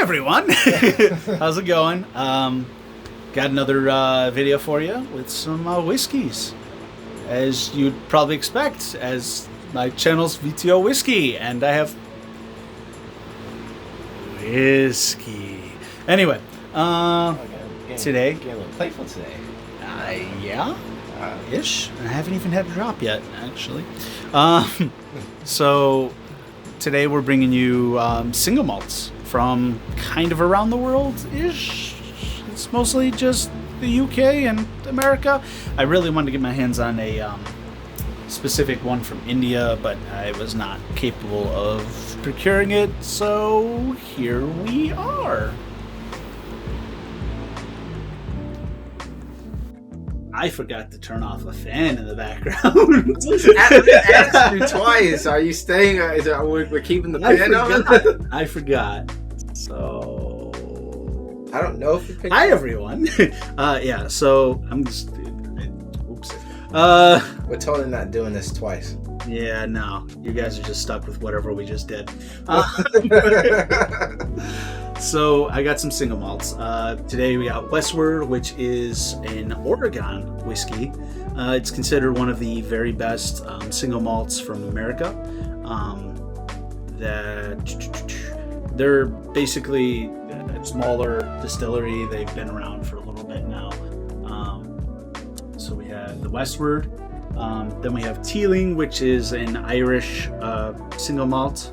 everyone, how's it going? Got another video for you with some whiskeys, as you'd probably expect, as my channel's VTO Whiskey, and I have whiskey. Anyway, today, getting a little playful today. Yeah, ish. I haven't even had a drop yet, actually. So today we're bringing you single malts from kind of around the world-ish. It's mostly just the UK and America. I really wanted to get my hands on a specific one from India, but I was not capable of procuring it, so here we are. I forgot to turn off a fan in the background. I asked you twice. Are you staying? We're keeping the fan on? I forgot. So I don't know if you picked. Hi everyone. Yeah. So I'm just. Oops. We're totally not doing this twice. Yeah. No. You guys are just stuck with whatever we just did. So I got some single malts. Today we got Westward, which is an Oregon whiskey. It's considered one of the very best single malts from America. They're basically a smaller distillery. They've been around for a little bit now. So we have the Westward. Then we have Teeling, which is an Irish single malt.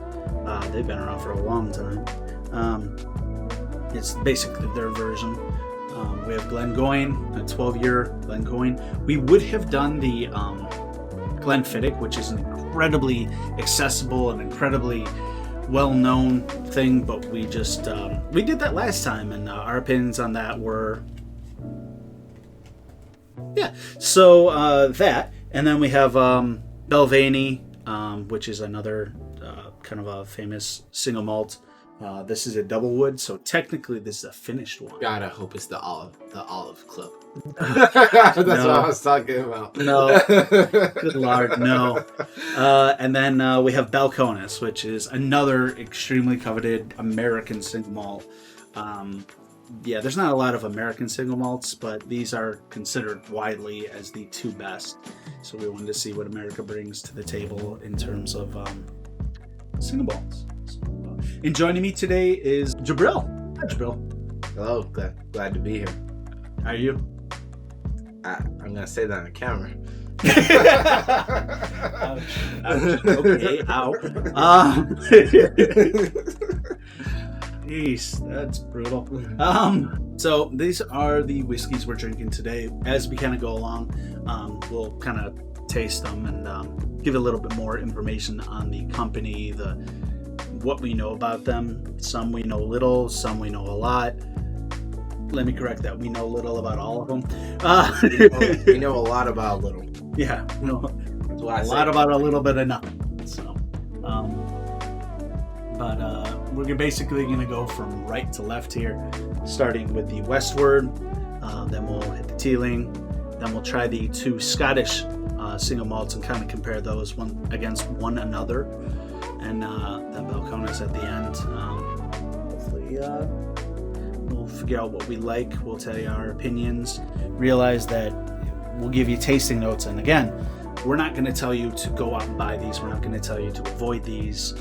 They've been around for a long time. It's basically their version. We have Glengoyne, a 12-year Glengoyne. We would have done the Glenfiddich, which is an incredibly accessible and incredibly well-known thing, but we just we did that last time, and our opinions on that were So that, and then we have Belvany, which is another kind of a famous single malt. This is a double wood, so technically this is a finished one. God, I hope it's the olive clip. That's what I was talking about. No, good lord, no. And then we have Balcones, which is another extremely coveted American single malt. There's not a lot of American single malts, but these are considered widely as the two best. So we wanted to see what America brings to the table in terms of single malts. And joining me today is Jabril. Hi, Jabril. Hello, glad to be here. How are you? I'm gonna say that on camera. Ouch. Okay, ow. Jeez, that's brutal. So these are the whiskeys we're drinking today. As we kind of go along, we'll kind of taste them and give a little bit more information on the company, what we know about them. Some we know little, some we know a lot. Let me correct that. We know little about all of them. We know a lot about little. Yeah, we know a lot about a little bit of nothing. So, we're basically going to go from right to left here, starting with the Westward. Then we'll hit the Teeling. Then we'll try the two Scottish single malts and kind of compare those one against one another. And then Balcones at the end. Hopefully we'll figure out what we like. We'll tell you our opinions. Realize that we'll give you tasting notes. And again, we're not going to tell you to go out and buy these. We're not going to tell you to avoid these.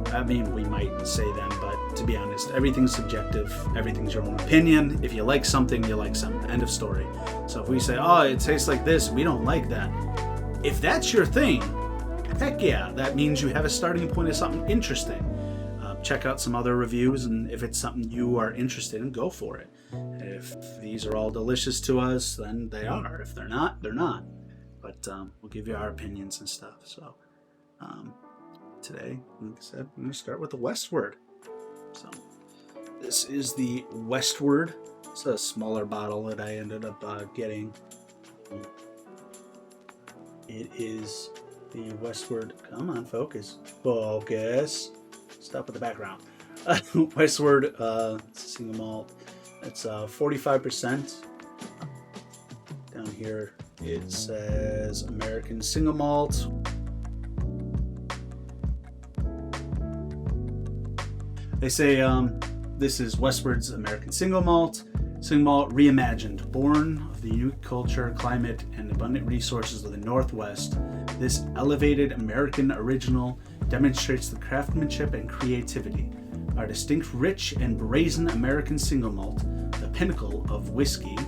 I mean, we might say them, but to be honest, everything's subjective. Everything's your own opinion. If you like something, you like something. End of story. So if we say, oh, it tastes like this, we don't like that. If that's your thing, heck yeah, that means you have a starting point of something interesting. Check out some other reviews, and if it's something you are interested in, go for it. If these are all delicious to us, then they are. If they're not, they're not. But we'll give you our opinions and stuff. So today, like I said, I'm going to start with the Westward. So this is the Westward. It's a smaller bottle that I ended up getting. It is the Westward. Come on, focus. Focus. Stop with the background. Westward, it's a single malt. It's 45%. Down here it says American single malt. They say this is Westward's American Single Malt. Single Malt reimagined. Born of the unique culture, climate, and abundant resources of the Northwest, this elevated American original demonstrates the craftsmanship and creativity. Our distinct, rich, and brazen American Single Malt, the pinnacle of whiskey,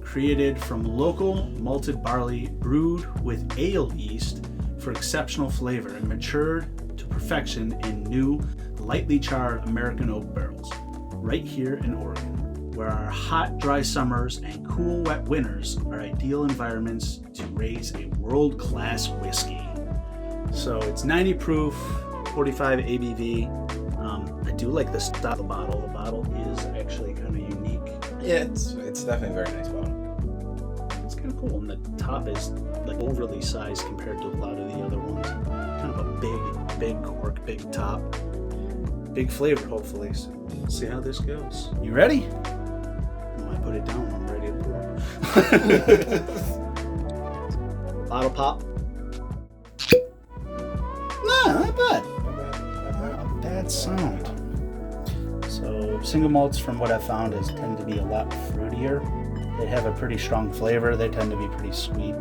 created from local malted barley brewed with ale yeast for exceptional flavor and matured to perfection in new, lightly charred American oak barrels, right here in Oregon, where our hot, dry summers and cool, wet winters are ideal environments to raise a world-class whiskey. So it's 90 proof, 45 ABV. I do like the style of the bottle. The bottle is actually kind of unique. Yeah, it's definitely a very nice bottle. It's kind of cool, and the top is like overly sized compared to a lot of the other ones. Kind of a big cork, big top, big flavor. Hopefully, so we'll see how this goes. You ready? I might put it down when I'm ready to pour. Bottle pop. Nah, not bad. Not a bad sound. So single malts, from what I've found, tend to be a lot fruitier. They have a pretty strong flavor. They tend to be pretty sweet.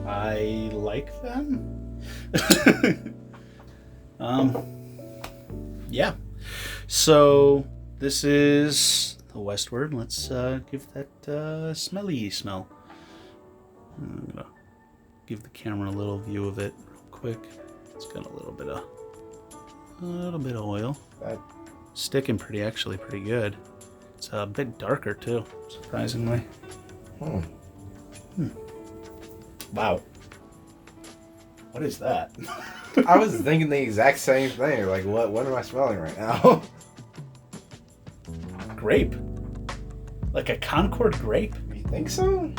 I like them. Yeah. So this is the Westward. Let's give that smelly smell. I'm gonna give the camera a little view of it real quick. It's got a little bit of oil. Sticking pretty good. It's a bit darker too, surprisingly. Wow. What is that? I was thinking the exact same thing. Like, what am I smelling right now? Grape. Like a Concord grape? You think so?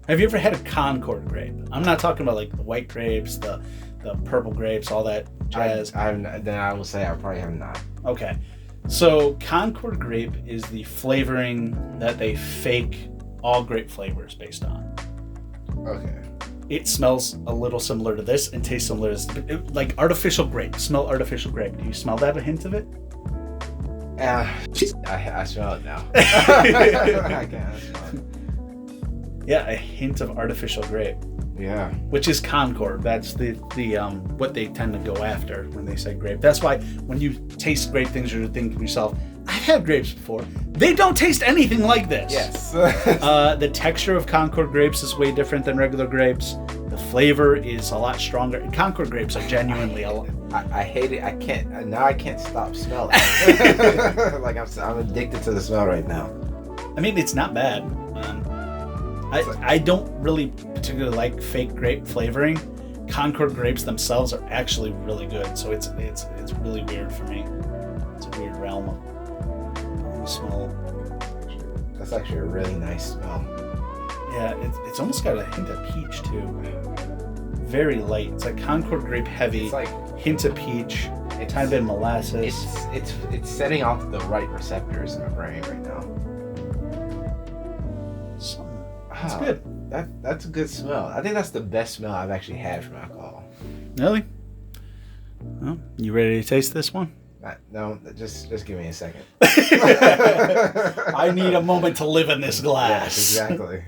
Have you ever had a Concord grape? I'm not talking about like the white grapes, the purple grapes, all that jazz. Then I will say I probably have not. Okay. So Concord grape is the flavoring that they fake all grape flavors based on. Okay. It smells a little similar to this and tastes similar to like artificial grape. Smell artificial grape. Do you smell that? A hint of it? I smell it now. I can smell it. Yeah, a hint of artificial grape. Yeah. Which is Concord. That's the what they tend to go after when they say grape. That's why when you taste grape things, you're thinking to yourself, I've had grapes before. They don't taste anything like this. Yes. The texture of Concord grapes is way different than regular grapes. The flavor is a lot stronger. Concord grapes are genuinely I hate it. I can't stop smelling. Like I'm addicted to the smell right now. I mean, it's not bad. I don't really particularly like fake grape flavoring. Concord grapes themselves are actually really good, so it's really weird for me. It's a weird realm of smell. That's actually a really nice smell. Yeah, it's almost got a hint of peach too. Very light. It's like Concord grape heavy. It's like hint of peach. A tiny bit of molasses. It's setting off the right receptors in my brain right now. That's good. That's a good smell. I think that's the best smell I've actually had from alcohol. Really? Well, you ready to taste this one? No, just give me a second. I need a moment to live in this glass. Yes, exactly.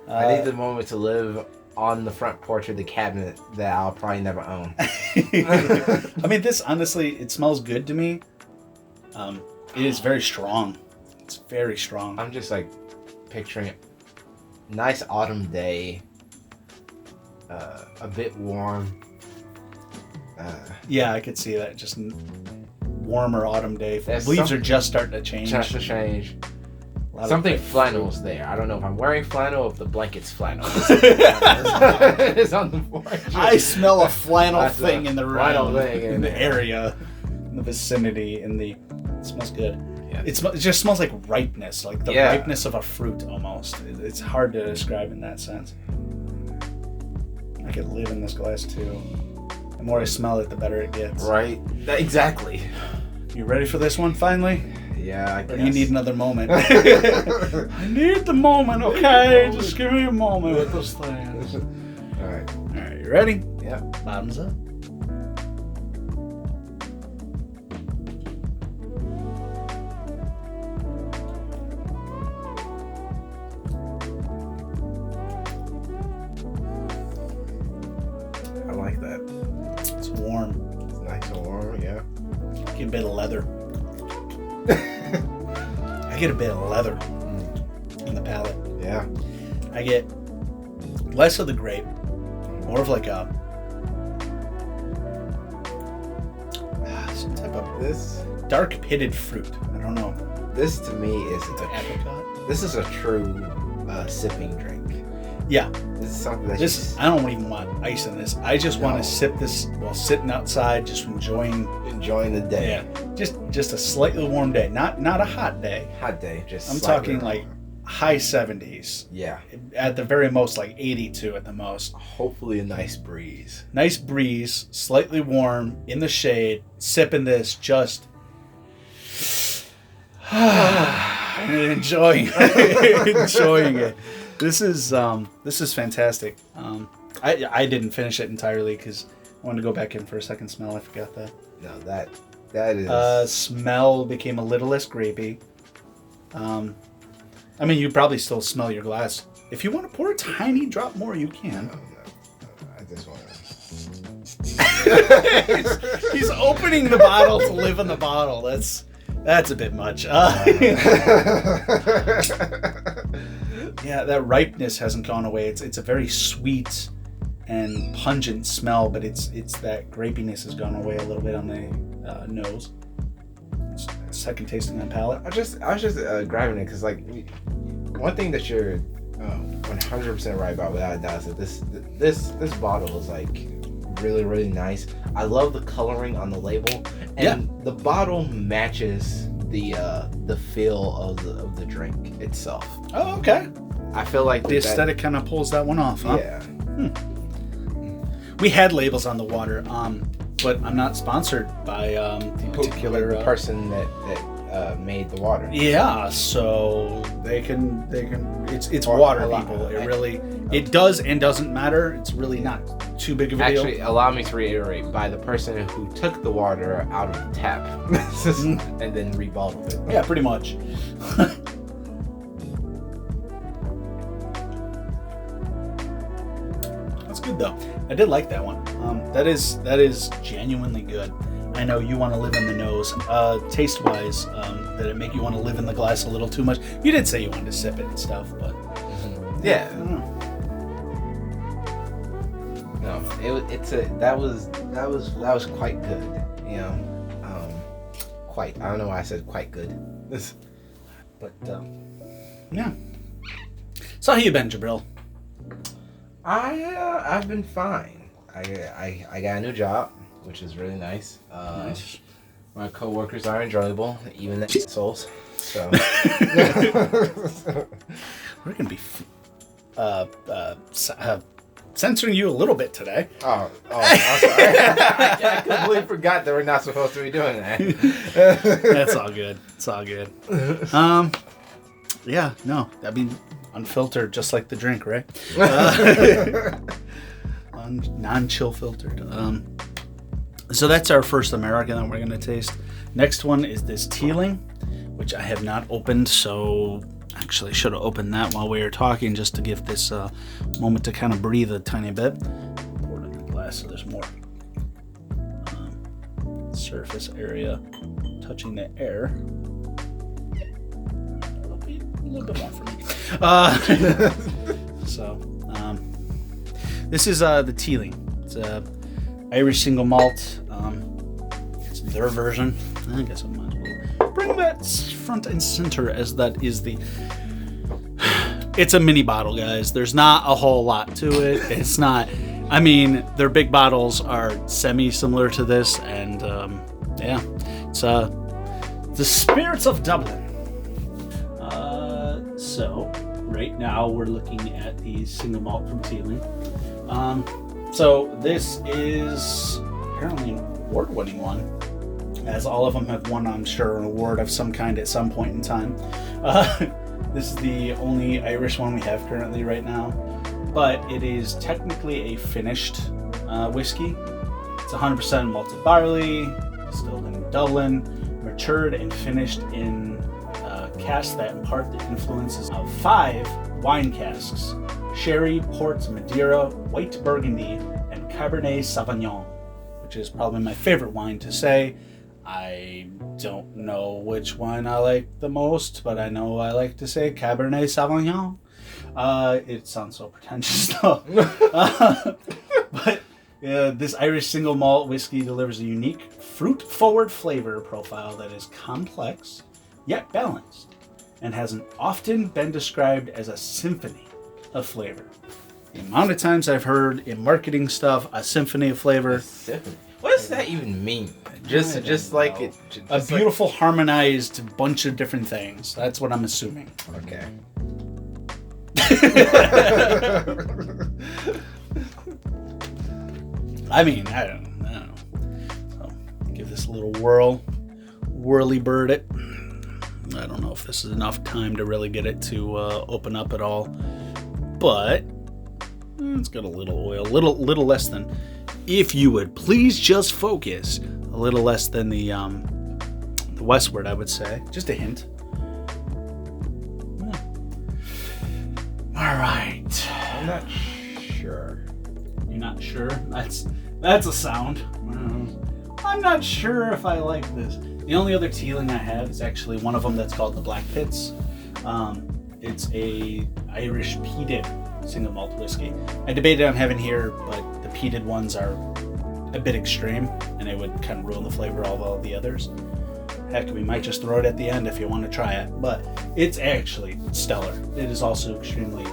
I need the moment to live on the front porch of the cabinet that I'll probably never own. I mean, this honestly, it smells good to me. It is very strong. It's very strong. I'm just like picturing it. Nice autumn day, a bit warm. Yeah, I could see that. Just warmer autumn day. Leaves are just starting to change. Something flannel's there. I don't know if I'm wearing flannel or if the blanket's flannel. It's on the porch. I smell a flannel thing in the room, in the area, in the vicinity, it smells good. Yeah. It just smells like ripeness, like the ripeness of a fruit almost. It's hard to describe in that sense. I could live in this glass too. The more I smell it, the better it gets. Right. Exactly. You ready for this one finally? Yeah, I guess. Or do you need another moment? I need the moment, okay? Just give me a moment with those things. Alright, you ready? Yeah. Bottoms up. get a bit of leather. I get a bit of leather in the palate. Yeah. I get less of the grape, more of like a some type of This dark pitted fruit. I don't know. this to me is Apricot. this is a true sipping drink. Yeah. This is something that I don't even want ice in this. I just want No. to sip this while sitting outside, just enjoying Yeah, just a slightly warm day, not a hot day. Hot day, just I'm slightly talking like high 70s. Yeah. At the very most, like 82 at the most. Hopefully a nice breeze. Nice breeze, slightly warm, in the shade, sipping this, just enjoying it. This is fantastic. I didn't finish it entirely because I wanted to go back in for a second smell. I forgot that. No, that is Smell became a little less grapey. I mean, you probably still smell your glass. If you want to pour a tiny drop more, you can. I just want to. He's opening the bottle to live in the bottle. That's a bit much. Yeah, that ripeness hasn't gone away. It's a very sweet and pungent smell, but it's that grapiness has gone away a little bit on the nose. Second tasting on palate. I was just grabbing it because like one thing that you're 100% right about without a doubt is that this bottle is like really, really nice. I love the coloring on the label, and the bottle matches the feel of the drink itself. Oh, okay. I feel like The aesthetic kind of pulls that one off, huh? Yeah. We had labels on the water, but I'm not sponsored by the particular the person that made the water. Yeah, so they can. It's Or water, a lot. people. It does and doesn't matter. It's really not too big of a deal. Actually, allow me to reiterate, by the person who took the water out of the tap and then rebottled it. Yeah, pretty much. That's good though. I did like that one. That is genuinely good. I know you want to live in the nose. Taste wise, did it make you want to live in the glass a little too much? You did say you wanted to sip it and stuff, but Yeah. I don't know. No, that was quite good. You know, quite. I don't know why I said quite good. But Yeah. So how you been, Jabril? I've been fine. I got a new job, which is really nice. Nice. My coworkers are enjoyable, even the souls. So We're gonna be censoring you a little bit today. I'm sorry. I completely forgot that we're not supposed to be doing that. That's all good. It's all good. Yeah, no, I mean, unfiltered, just like the drink, right? Non-chill filtered. So that's our first American that we're going to taste. Next one is this Teeling, which I have not opened, so actually should have opened that while we were talking just to give this moment to kind of breathe a tiny bit. Pour it in the glass so there's more surface area touching the air. A little bit more for me. This is the Teeling. It's Irish single malt. It's their version. I guess I might as well bring that front and center, as that is the. It's a mini bottle, guys. There's not a whole lot to it. It's not. I mean, their big bottles are semi-similar to this, and yeah, it's the Spirits of Dublin. So right now we're looking at the single malt from Teeling. So this is apparently an award-winning one, as all of them have won, I'm sure, an award of some kind at some point in time. This is the only Irish one we have currently right now, but it is technically a finished whiskey. It's 100% malted barley, distilled in Dublin, matured and finished in casks that impart the influences of 5 wine casks: sherry, port, Madeira, white Burgundy, and Cabernet Sauvignon, which is probably my favorite wine to say. I don't know which one I like the most, but I know I like to say Cabernet Sauvignon. It sounds so pretentious though. But this Irish single malt whiskey delivers a unique fruit-forward flavor profile that is complex yet balanced, and has often been described as a symphony of flavor. The amount of times I've heard in marketing stuff, a symphony of flavor. What does that even mean? Just like it. A beautiful, harmonized bunch of different things. That's what I'm assuming. Okay. I mean, I don't know. So, give this a little whirly bird it. I don't know if this is enough time to really get it to open up at all, but it's got a little oil, little less than. If you would please just focus, a little less than the Westward, I would say, just a hint. All right. I'm not sure. You're not sure? That's a sound. I'm not sure if I like this. The only other teeling I have is actually one of them that's called the Black Pits. It's a Irish peated single malt whiskey. I debated on having here, but the peated ones are a bit extreme, and it would kind of ruin the flavor of all the others. Heck, we might just throw it at the end if you want to try it, but it's actually stellar. It is also extremely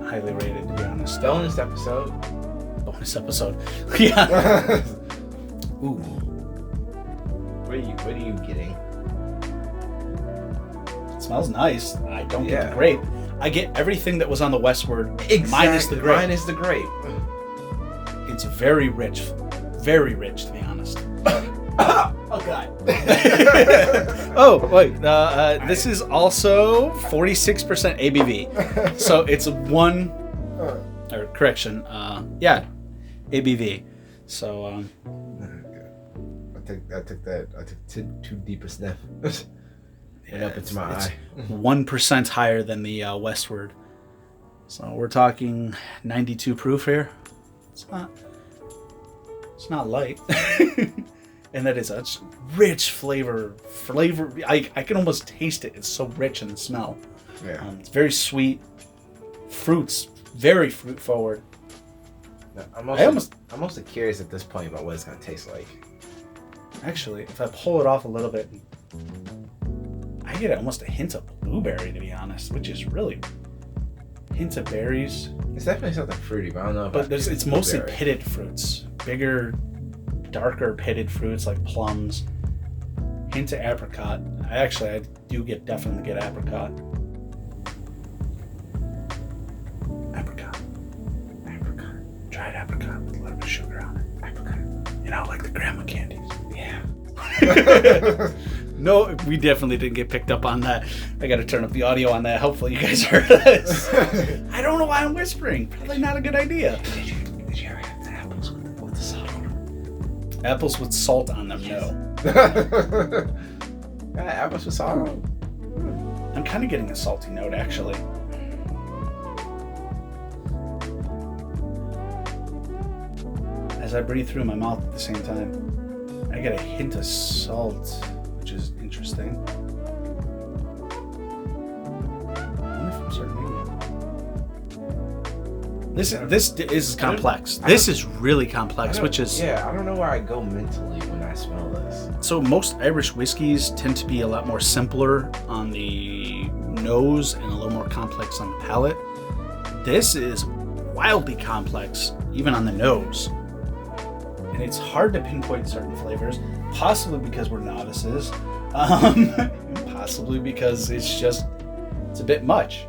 highly rated, to be honest. Bonus episode. Yeah. Ooh. What are you getting? It smells nice. I don't get the grape. I get everything that was on the Westward, minus the grape. It's very rich, to be honest. Oh God. Oh wait, this is also 46% ABV, so it's ABV. So I took too deep a sniff. Went up into my eye. 1% higher than the Westward. So we're talking 92 proof here. It's not light. And that is a rich flavor. I can almost taste it. It's so rich in the smell. Yeah. It's very sweet. Fruits, very fruit forward. I'm also curious at this point about what it's gonna taste like. Actually, if I pull it off a little bit, I get almost a hint of blueberry, to be honest, which is really hint of berries. It's definitely something fruity, but I don't know. But it's mostly pitted fruits, bigger, darker pitted fruits like plums. Hint of apricot. I do definitely get apricot. Dried apricot with a little bit of sugar on it. Apricot. Like the grandma candies. Yeah. No, we definitely didn't get picked up on that. I got to turn up the audio on that. Hopefully you guys heard us. I don't know why I'm whispering. Probably not a good idea. Did you ever have the apples with the salt on them? Apples with salt on them, no. Yeah, apples with salt on them. I'm kind of getting a salty note, actually. As I breathe through my mouth at the same time, I get a hint of salt, which is interesting. I wonder if I'm starting to This is complex. This is really complex, which is... Yeah, I don't know where I go mentally when I smell this. So most Irish whiskeys tend to be a lot more simpler on the nose and a little more complex on the palate. This is wildly complex, even on the nose. And it's hard to pinpoint certain flavors, possibly because we're novices, possibly because it's a bit much.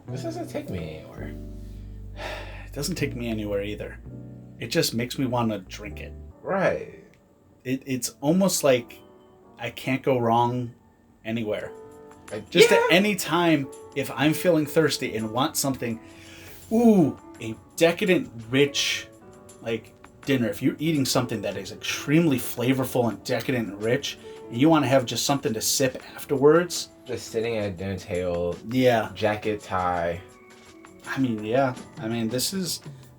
This doesn't take me anywhere. It doesn't take me anywhere either. It just makes me want to drink it. Right. It's almost like I can't go wrong anywhere. Just at any time, if I'm feeling thirsty and want something, a decadent, rich, dinner. If you're eating something that is extremely flavorful and decadent and rich, and you want to have just something to sip afterwards. Just sitting at a dinner table. Yeah. Jacket, tie.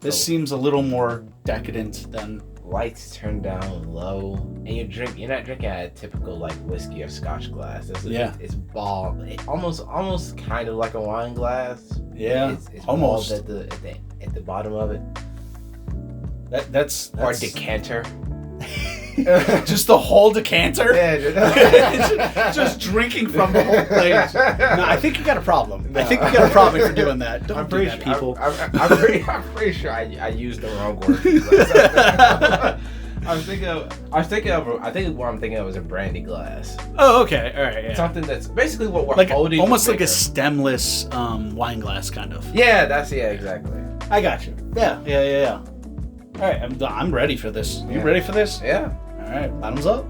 This seems a little more decadent than lights turned down low, and you're not drinking at a typical like whiskey or Scotch glass. It's ball, almost kind of like a wine glass. Yeah, it's almost at the bottom of it. That's or decanter. Just the whole decanter? Yeah, just drinking from the whole thing. No, I think you got a problem. No. I think you got a problem if you're doing that. Don't do that, people. I'm pretty sure I used the wrong word. I think what I'm thinking of was a brandy glass. Oh, okay. All right. Yeah. Something that's basically what we're like holding. Almost like a stemless wine glass, kind of. Yeah, exactly. I got you. Yeah. All right, I'm ready for this. You ready for this? Yeah. All right, bottoms up.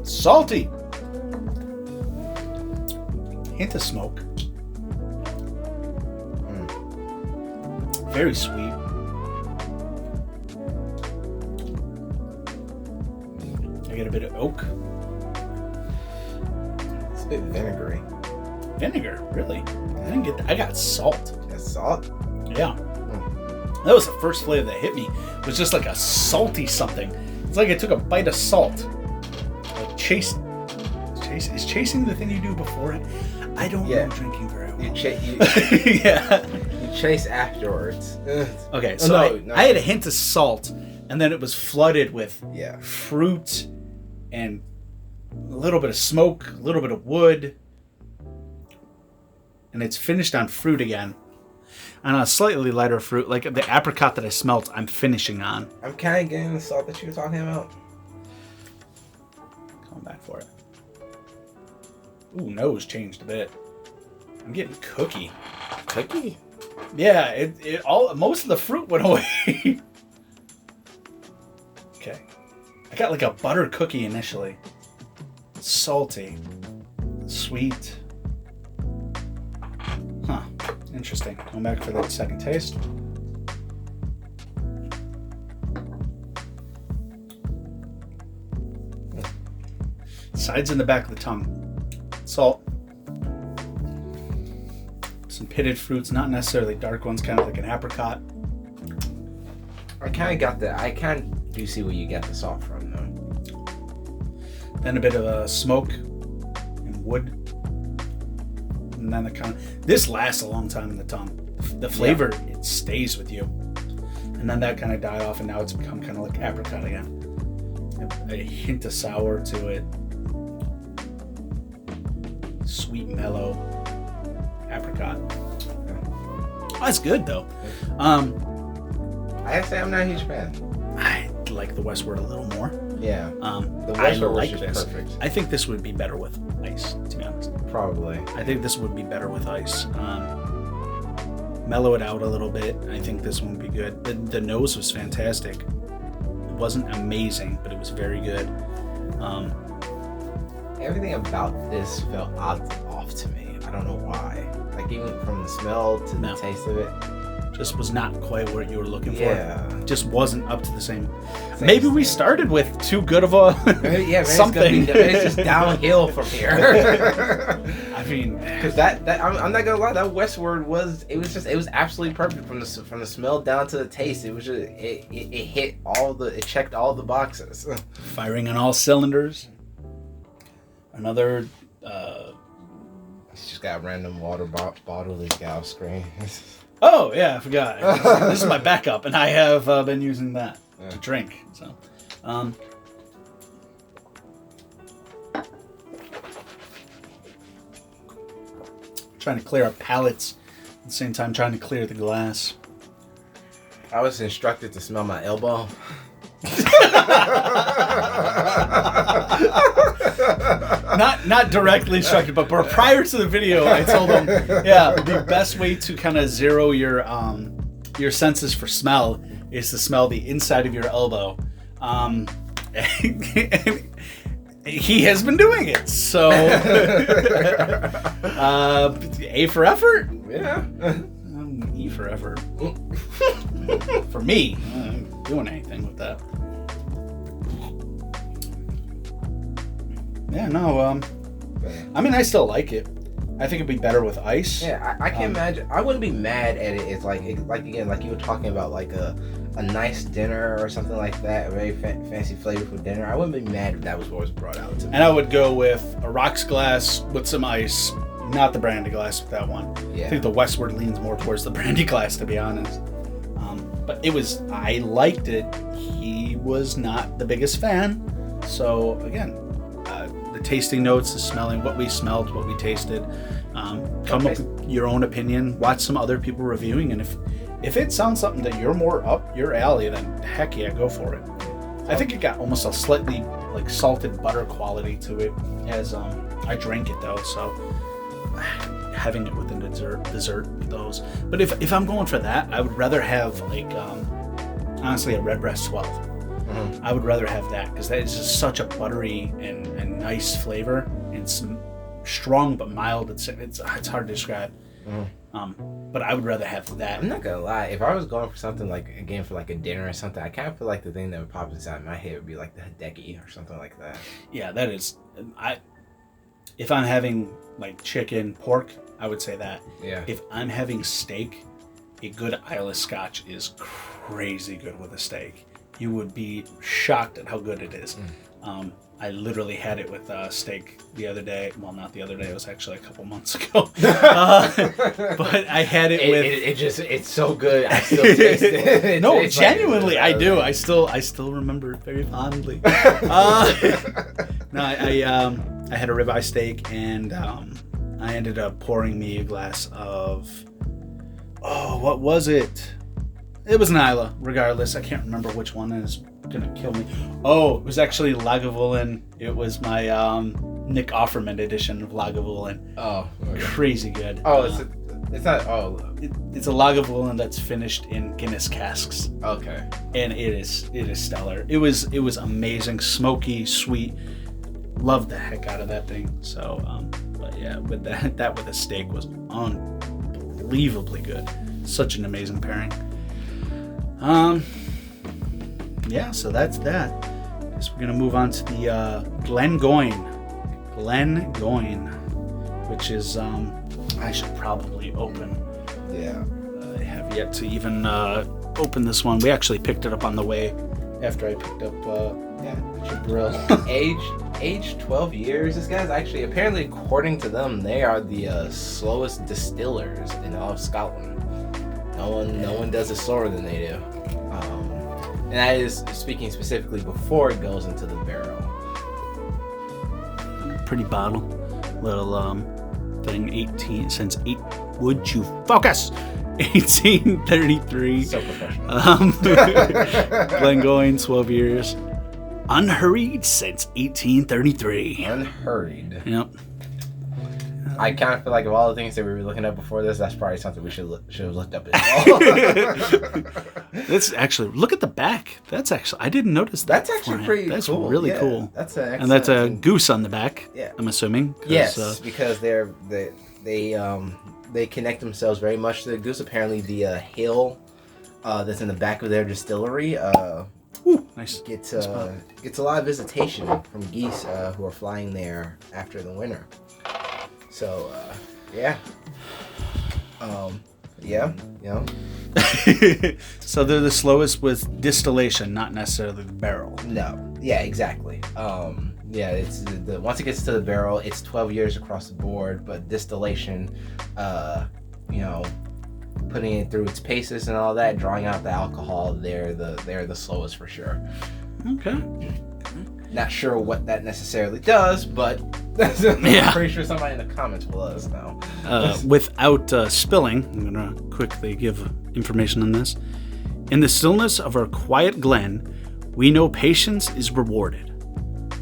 Salty. Hint of smoke. Very sweet. I get a bit of oak. It's a bit vinegary. Vinegar, really? I didn't get that. I got salt. That's salt? Yeah. That was the first flavor that hit me. It was just like a salty something. It's like I took a bite of salt. Like is chasing the thing you do before it? I don't know drinking very well. You chase afterwards. Okay, so I had a hint of salt, and then it was flooded with fruit and a little bit of smoke, a little bit of wood. And it's finished on fruit again. On a slightly lighter fruit, like the apricot that I smelt, I'm finishing on. I'm kind of getting the salt that you were talking about. Coming back for it. Ooh, nose changed a bit. I'm getting cookie. Cookie? Yeah, most of the fruit went away. Okay. I got like a butter cookie initially. Salty. Sweet. Huh. Interesting. Going back for that second taste. Sides and the back of the tongue. Salt. Some pitted fruits, not necessarily dark ones, kind of like an apricot. I kind of got that. I kind of do see where you get the salt from, though. Then a bit of smoke and wood. And then this lasts a long time in the tongue. The flavor, it stays with you. And then that kind of died off, and now it's become kind of like apricot again. A hint of sour to it. Sweet, mellow apricot. Oh, that's good, though. I have to say I'm not a huge fan. I like the Westward a little more. Yeah. The Westward was just perfect. I think this would be better with ice, to be honest. Probably. I think this would be better with ice. Mellow it out a little bit. I think this one would be good. The nose was fantastic. It wasn't amazing, but it was very good. Everything about this felt off to me. I don't know why. Like even from the smell to the taste of it. Just was not quite what you were looking for. Yeah. Just wasn't up to the same. Maybe we started with too good of a something. It's just downhill from here. I mean, because I'm not gonna lie, that Westward was absolutely perfect from the smell down to the taste. It was just it hit it checked all the boxes. Firing on all cylinders. Another. He's just got a random water bottle this guy off screen. Oh, yeah, I forgot. This is my backup, and I have been using that to drink. So, trying to clear our palates at the same time trying to clear the glass. I was instructed to smell my elbow. Not directly instructed, but prior to the video, I told him, the best way to kind of zero your senses for smell is to smell the inside of your elbow. And he has been doing it, so A for effort. Yeah. E for effort. For me, I ain't doing anything with that. Yeah, no, I mean, I still like it. I think it'd be better with ice. Yeah, I can't imagine. I wouldn't be mad at it. It's like again, like you were talking about, like a nice dinner or something like that, a very fancy flavorful dinner. I wouldn't be mad if that was what was brought out to me. And I would go with a rocks glass with some ice, not the brandy glass with that one. Yeah. I think the Westward leans more towards the brandy glass, to be honest. But I liked it. He was not the biggest fan. So again, the tasting notes, the smelling, what we smelled, what we tasted. Come up with your own opinion. Watch some other people reviewing, and if it sounds something that you're more up your alley, then heck yeah, go for it. I think it got almost a slightly like salted butter quality to it as I drank it though, so having it with a dessert with those. But if I'm going for that, I would rather have like honestly a Redbreast 12. I would rather have that because that is just such a buttery and nice flavor. It's strong but mild. It's hard to describe. But I would rather have that. I'm not gonna lie. If I was going for something like again for like a dinner or something, I kind of feel like the thing that would pop inside my head would be like the Hideki or something like that. Yeah, that is. If I'm having like chicken, pork, I would say that. Yeah. If I'm having steak, a good Islay Scotch is crazy good with a steak. You would be shocked at how good it is. I literally had it with steak the other day. Well, not the other day. It was actually a couple months ago. But I had it with. It's so good. I still taste it. No, genuinely, I do. I still remember it very fondly. No, I had a ribeye steak, and I ended up pouring me a glass of. Oh, what was it? It was an Islay, regardless. I can't remember which one is gonna kill me. Oh, it was actually Lagavulin. It was my Nick Offerman edition of Lagavulin. Oh, okay. Crazy good. Oh, it's not. Oh, it's a Lagavulin that's finished in Guinness casks. Okay. And it is stellar. It was amazing, smoky, sweet. Loved the heck out of that thing. So, but yeah, with that with a steak was unbelievably good. Such an amazing pairing. Yeah, so that's that. Guess we're gonna move on to the Glengoyne, which is I should probably open. Yeah. I have yet to even open this one. We actually picked it up on the way after I picked up Jabril. Age 12 years. This guy's actually, apparently, according to them, they are the slowest distillers in all of Scotland. No one does it slower than they do. And that is speaking specifically before it goes into the barrel. Pretty bottle. Little thing, 18 since 8. Would you focus? 1833. So professional. Glengoyne, 12 years. Unhurried since 1833. Unhurried. Yep. I kind of feel like of all the things that we were looking at before this, that's probably something we should have looked up as well. That's actually, look at the back. That's actually, I didn't notice that. That's actually pretty That's cool. really Yeah, cool. That's an and that's a goose on the back. Yeah. I'm assuming. Yes, because they connect themselves very much to the goose. Apparently, the hill that's in the back of their distillery ooh, nice. gets a lot of visitation from geese who are flying there after the winter. So, yeah. Yeah, you know. So they're the slowest with distillation, not necessarily the barrel. No. Yeah, exactly. Yeah, it's the once it gets to the barrel, it's 12 years across the board, but distillation, putting it through its paces and all that, drawing out the alcohol, they're the slowest for sure. Okay. Not sure what that necessarily does, but I'm pretty sure somebody in the comments will let us know. Without spilling, I'm going to quickly give information on this. In the stillness of our quiet glen, we know patience is rewarded.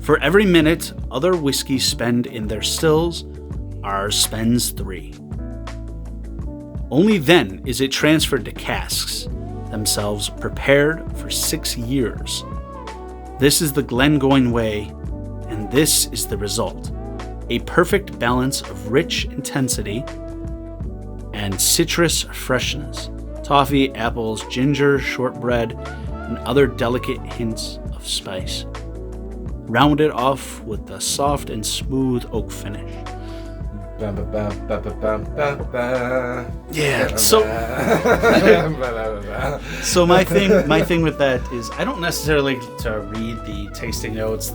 For every minute other whiskeys spend in their stills, ours spends 3. Only then is it transferred to casks, themselves prepared for 6 years. This is the Glengoyne way, and this is the result. A perfect balance of rich intensity and citrus freshness. Toffee, apples, ginger, shortbread, and other delicate hints of spice. Rounded off with the soft and smooth oak finish. Yeah. So my thing with that is I don't necessarily to read the tasting notes,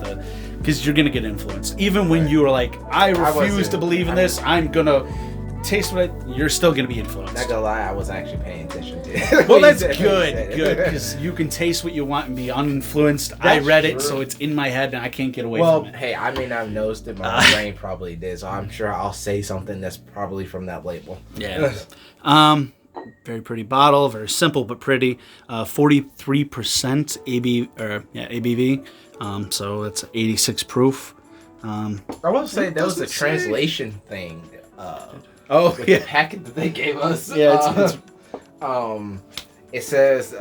because you're gonna get influenced. Even when you are like, I refuse to believe in this, I'm gonna taste you're still gonna be influenced. Not gonna lie, I was actually paying attention to it. Well, that's good, because you can taste what you want and be uninfluenced. I read it, so it's in my head and I can't get away from it. Hey, I may not have noticed it, my brain probably did, so I'm sure I'll say something that's probably from that label. Yeah. Very pretty bottle, very simple but pretty. 43% ABV. So it's 86 proof. I will say that was a translation thing. With the packet that they gave us. Yeah, it says,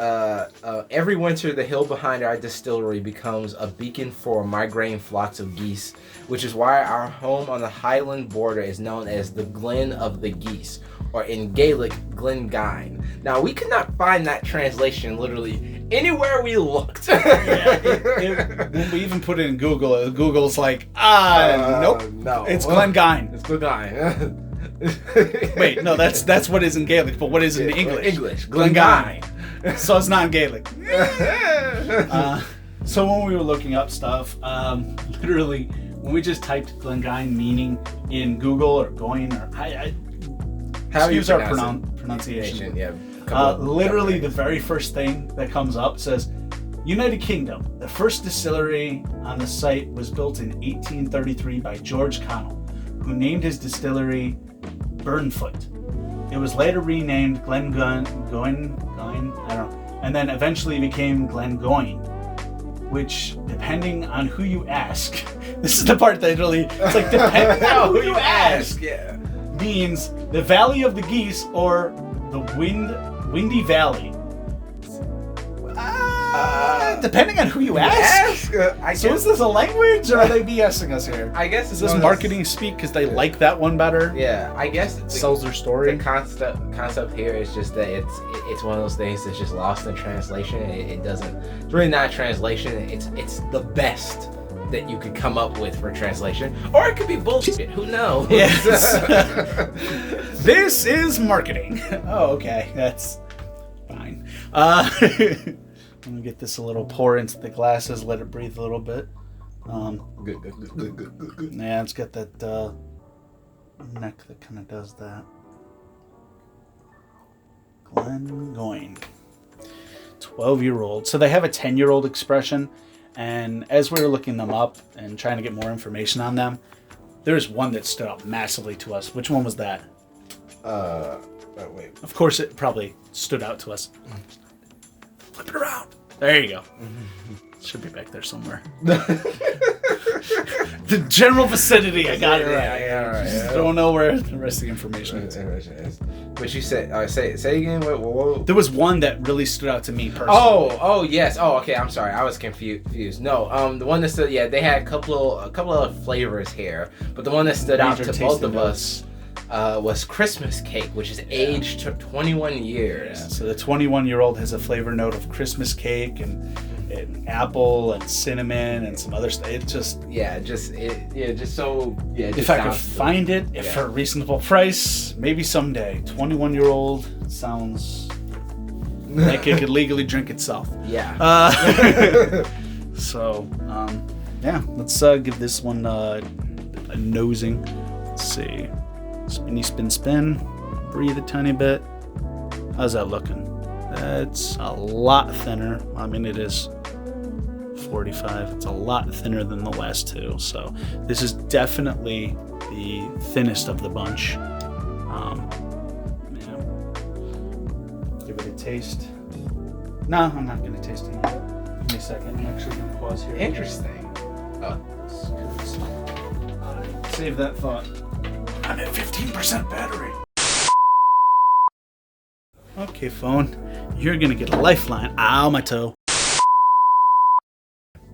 every winter the hill behind our distillery becomes a beacon for migrating flocks of geese, which is why our home on the Highland border is known as the Glen of the Geese, or in Gaelic, Glengine. Now, we could not find that translation literally anywhere we looked. When we even put it in Google, Google's like, nope. No. It's Glengine. It's Glengine. Wait, no, that's what is in Gaelic, but what is in English? English. Glengine. So it's not in Gaelic. So when we were looking up stuff, literally, when we just typed Glengine meaning in Google or going, or excuse our pronunciation. Yeah. Literally, the very first thing that comes up says, United Kingdom. The first distillery on the site was built in 1833 by George Connell, who named his distillery Burnfoot. It was later renamed Glengoyne, I don't know, and then eventually became Glengoyne, which, depending on who you ask, this is the part that really, it's like, depending on who you ask, means the Valley of the Geese or the Windy Valley. Depending on who you ask. So is this a language, or are they BSing us here? I guess is this marketing speak because they like that one better? Yeah, I guess it sells their story. The concept here is just that it's one of those things that's just lost in translation. It doesn't. It's really not a translation. It's the best that you could come up with for translation, or it could be bullshit. Who knows? Yes. This is marketing. Oh, okay, that's fine. I'm gonna get this a little pour into the glasses, let it breathe a little bit. Good. Yeah, it's got that neck that kind of does that. Glengoyne. 12-year-old. So they have a 10-year-old expression, and as we were looking them up and trying to get more information on them, there's one that stood out massively to us. Which one was that? Wait. Of course, it probably stood out to us. Flip it around. There you go. Should be back there somewhere. The general vicinity, I got it right. Yeah. Don't know where the rest of the information is. But you said, say again. What? There was one that really stood out to me personally. Oh yes. Oh, okay. I'm sorry. I was confused. No, the one that stood. Yeah, they had a couple of flavors here, but the one that stood out to both of us was Christmas cake, which is aged to 21 years. Yeah, so the 21-year-old has a flavor note of Christmas cake and apple and cinnamon and some other stuff. It just if I could find it for a reasonable price, maybe someday. 21-year-old sounds like it could legally drink itself. Yeah. So let's give this one a nosing. Let's see. Spinny spin, breathe a tiny bit. How's that looking? It's a lot thinner. I mean, it is 45. It's a lot thinner than the last two. So this is definitely the thinnest of the bunch. Give it a taste. No, I'm not going to taste it yet. Give me a second. I'm actually going to pause here. Interesting. Save that thought. I'm at 15% battery. Okay, phone. You're gonna get a lifeline. Ow, my toe.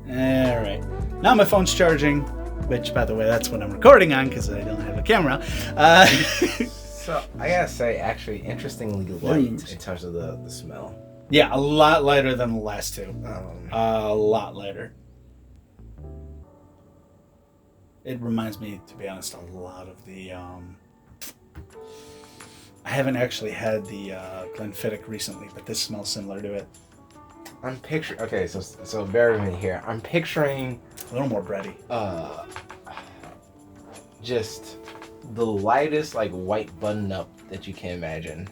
Alright. Now my phone's charging, which, by the way, that's what I'm recording on because I don't have a camera. So, I gotta say, actually, interestingly light in terms of the smell. Yeah, a lot lighter than the last two. A lot lighter. It reminds me, to be honest, a lot of the I haven't actually had the Glenfiddich recently, but this smells similar to it. I'm picturing. Okay, so bear with me here. I'm picturing A little more bready. Just the lightest like white button up that you can imagine,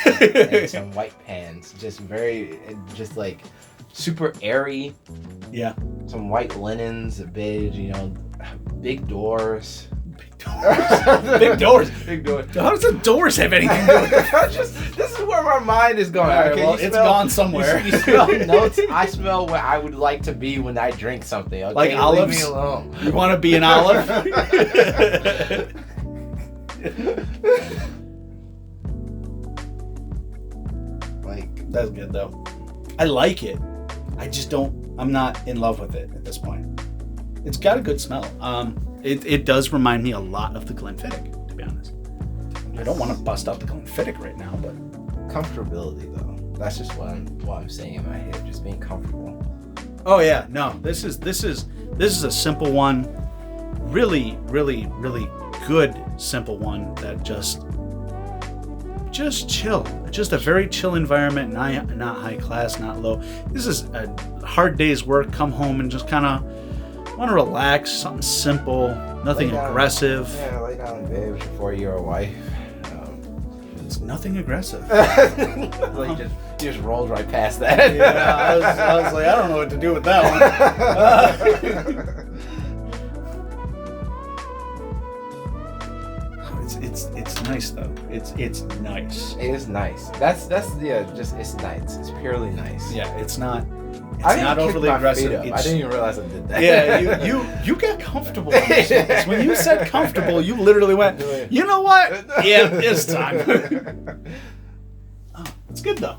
and some white pants. Just like super airy. Yeah. Some white linens, beige. Big doors. Big doors. Big doors. How does the doors have anything to do with it? This is where my mind is going. All right, Okay, well, it's gone somewhere. You smell notes. I smell where I would like to be when I drink something. Okay? Like olives? Leave me alone. You want to be an olive? Like, That's good though. I like it. I just don't. I'm not in love with it at this point. It's got a good smell. It does remind me a lot of the Glenfiddich, to be honest. I don't want to bust out the Glenfiddich right now, but comfortability though. That's just what I'm saying in my head. Just being comfortable. oh yeah, no. This is a simple one. Really, really, really good simple one that just chill. Just a very chill environment, not high class, not low. This is a hard day's work. Come home and just kind of want to relax. Something simple, nothing aggressive. Yeah, lay down in bed with your 4-year-old wife. It's nothing aggressive. Like you just rolled right past that. Yeah, I was like, I don't know what to do with that one. It's nice though. It's nice. It is nice. That's yeah. Just it's nice. It's purely nice. Yeah, it's not. It's I didn't not kick overly my aggressive. feet up. I didn't even realize I did that. Yeah, you got comfortable. When you said comfortable, you literally went, you know what? Yeah, it's time. Oh, it's good though.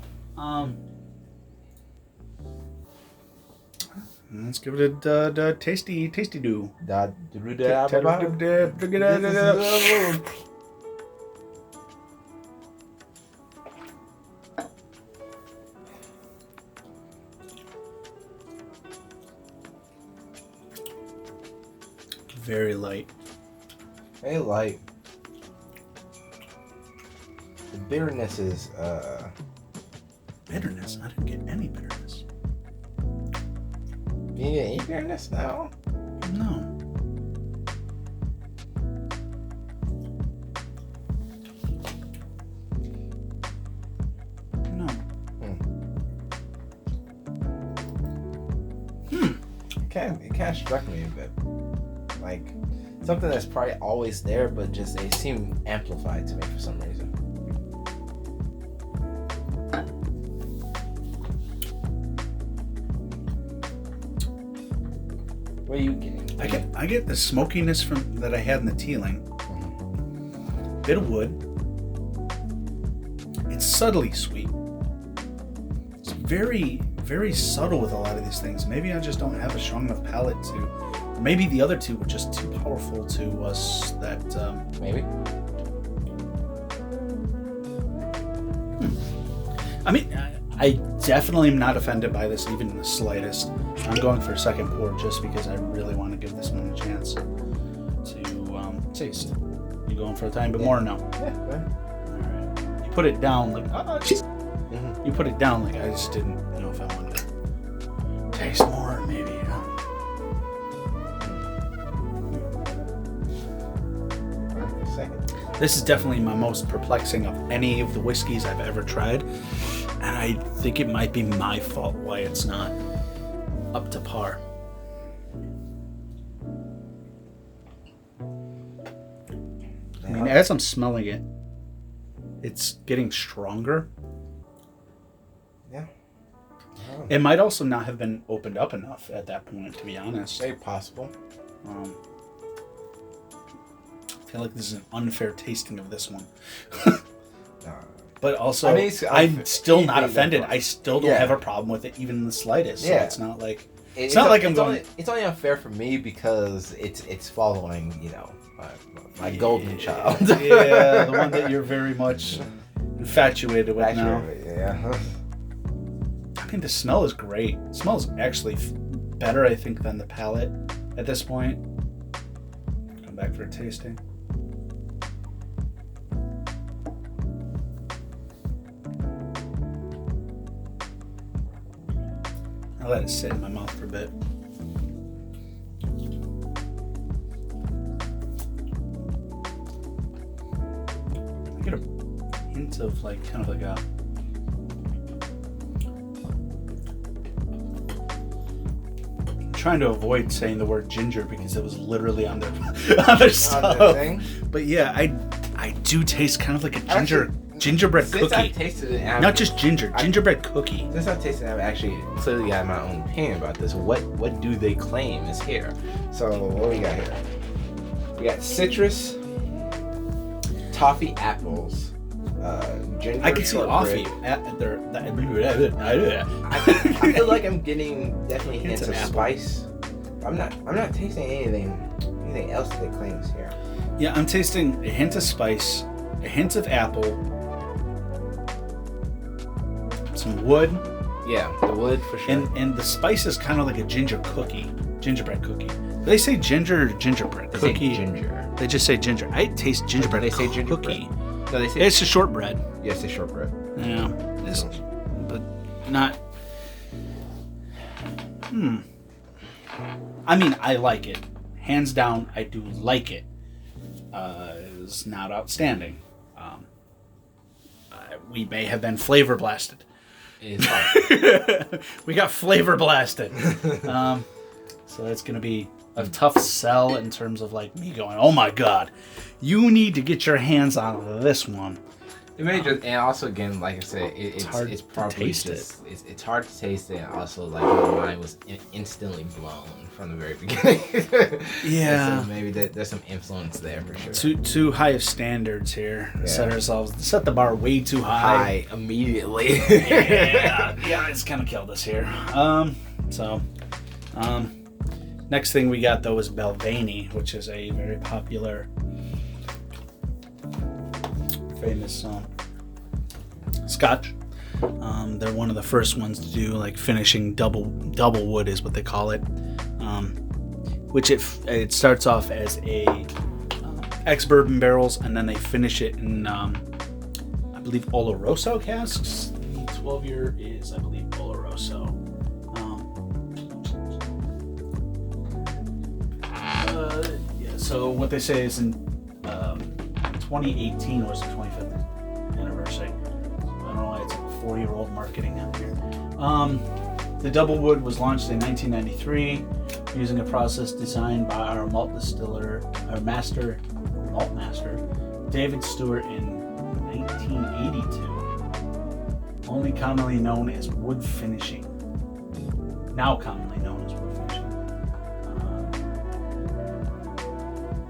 Let's give it a tasty do. Very light. Very light. The bitterness is Bitterness? I didn't get any bitterness. You didn't get any bitterness? No. No. No. It kind of struck me a bit. Like something that's probably always there, but just they seem amplified to me for some reason. What are you getting? I get the smokiness from that I had in the Teeling. Bit of wood. It's subtly sweet. It's very, very subtle with a lot of these things. Maybe I just don't have a strong enough palate to. Maybe the other two were just too powerful to us. That Maybe. I mean, I definitely am not offended by this, even in the slightest. I'm going for a second pour just because I really want to give this one a chance to taste. You going for a tiny bit more or no? Yeah. All right. You put it down like You put it down like I just didn't know if I wanted to taste more, maybe. Second. This is definitely my most perplexing of any of the whiskeys I've ever tried, and I think it might be my fault why it's not up to par. I mean, as I'm smelling it, it's getting stronger. Yeah. It might also not have been opened up enough at that point, to be honest. Very possible. I feel like this is an unfair tasting of this one. But also, I mean, I'm still not easily offended. different. I still don't have a problem with it, even in the slightest. Yeah. So it's not like it's not like I'm going. It's only unfair for me because it's following, my golden child. Yeah, the one that you're very much infatuated with now. Yeah. I mean, the smell is great. It smells actually better, I think, than the palate at this point. Come back for a tasting. I'll let it sit in my mouth for a bit. I get a hint of like kind of like a I'm trying to avoid saying the word ginger because it was literally on their on their stuff. But yeah, I do taste kind of like a gingerbread since cookie. I've tasted it, Not just gingerbread cookie. Since I've tasted it, I've actually clearly got my own opinion about this. What do they claim is here? So what we got here? We got citrus, toffee apples, ginger. I can see shortbread. I feel like I'm getting definitely hints of apple. spice. I'm not tasting anything else that they claim is here. Yeah, I'm tasting a hint of spice, a hint of apple, some wood, Yeah, the wood for sure. and the spice is kind of like a gingerbread cookie. They say ginger or gingerbread They say cookie. ginger. They just say ginger. I taste gingerbread They say cookie. gingerbread. No, they say It's a shortbread. yes, they shortbread. Yeah, but not. I mean, I like it. Hands down, I do like it. It's not outstanding. We may have been flavor blasted. It's hard. We got flavor blasted. So that's going to be a tough sell in terms of like me going, oh my God, you need to get your hands on this one. It may just, and also again, like I said, it's hard it's to probably taste just it's hard to taste it. And also, like my mind was instantly blown from the very beginning. Yeah. So maybe there's some influence there for sure. Too high of standards here. Yeah. Set the bar way too high. High immediately. Yeah, it's kind of killed us here. Next thing we got though is Belvani, which is a very popular, famous Scotch. They're one of the first ones to do like finishing double wood is what they call it, which it starts off as a ex-bourbon barrels and then they finish it in I believe Oloroso casks. The 12-year is I believe Oloroso. So what they say is in 2018 was the 25th anniversary. I don't know why it's like a 4-year-old marketing out here. The double wood was launched in 1993 using a process designed by our malt distiller, our malt master, David Stewart in 1982. Only commonly known as wood finishing. Now commonly known as wood finishing.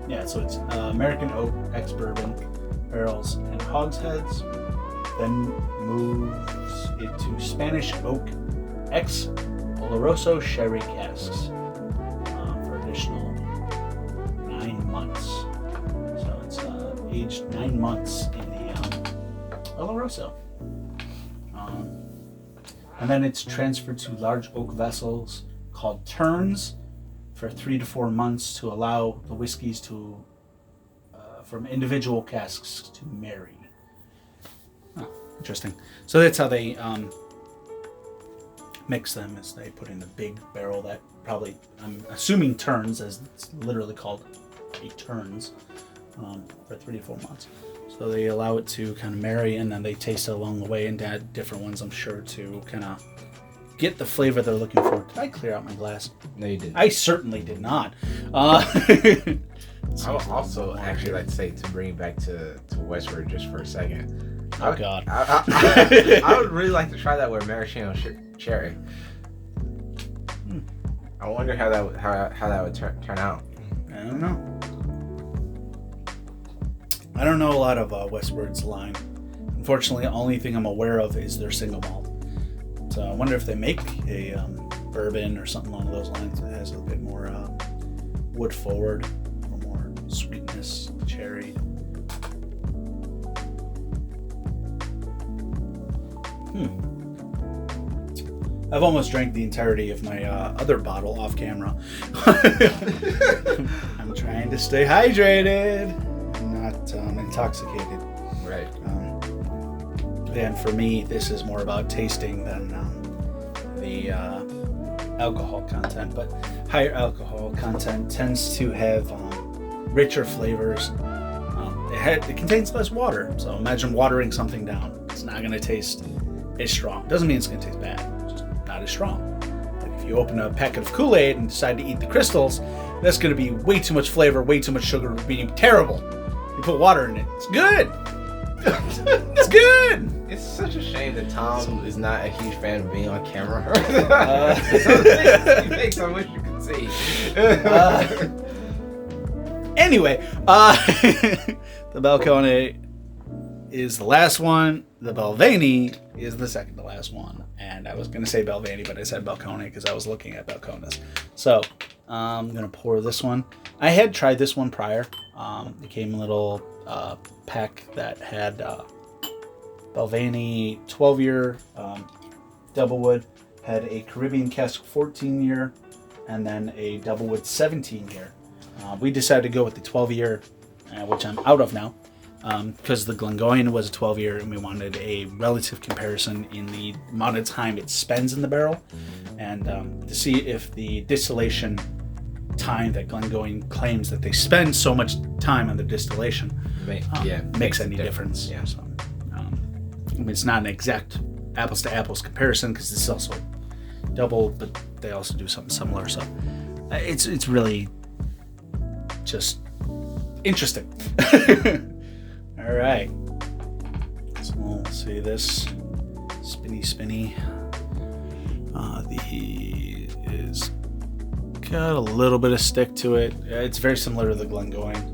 Yeah, so it's American oak ex-bourbon barrels and hogsheads, then moves it to Spanish oak ex-Oloroso sherry casks for additional 9 months. So it's aged 9 months in the Oloroso. And then it's transferred to large oak vessels called turns for 3 to 4 months to allow the whiskeys to from individual casks to marry. Oh, interesting. So that's how they mix them, is they put in a big barrel that probably, I'm assuming turns, as it's literally called, a turns, for 3 to 4 months. So they allow it to kind of marry, and then they taste it along the way and add different ones, I'm sure, to kind of get the flavor they're looking for. Did I clear out my glass? No, you didn't. I certainly did not. I would also actually like to say, to bring it back to Westward just for a second. Oh God. I would really like to try that with maraschino cherry. I wonder how that would turn out. I don't know. I don't know a lot of Westward's line. Unfortunately, the only thing I'm aware of is their single malt. So I wonder if they make a bourbon or something along those lines that has a bit more wood forward, or more sweetness, cherry. I've almost drank the entirety of my other bottle off camera. I'm trying to stay hydrated and not intoxicated. Right. And for me, this is more about tasting than the alcohol content, but higher alcohol content tends to have richer flavors. It contains less water, so imagine watering something down. It's not going to taste as strong. Doesn't mean it's going to taste bad, it's just not as strong. Like if you open a packet of Kool-Aid and decide to eat the crystals, that's going to be way too much flavor, way too much sugar, being terrible. You put water in it, it's good. It's good. It's such a shame that Tom is not a huge fan of being on camera. He makes, I wish you could see. Anyway, the Balcone is the last one. The Balvenie is the second to last one. And I was going to say Balvenie, but I said Balcone because I was looking at Balcones. So I'm going to pour this one. I had tried this one prior. It came in a little pack that had Balvenie 12-year Doublewood, had a Caribbean Cask 14-year, and then a Doublewood 17-year. We decided to go with the 12-year, which I'm out of now, because the Glengoyne was a 12-year, and we wanted a relative comparison in the amount of time it spends in the barrel, and to see if the distillation time that Glengoyne claims that they spend so much time on the distillation makes any difference. Yeah. So, I mean, it's not an exact apples to apples comparison because this is also double, but they also do something similar. So it's really just interesting. All right. So we'll see this spinny. The is got a little bit of stick to it. It's very similar to the Glengoyne.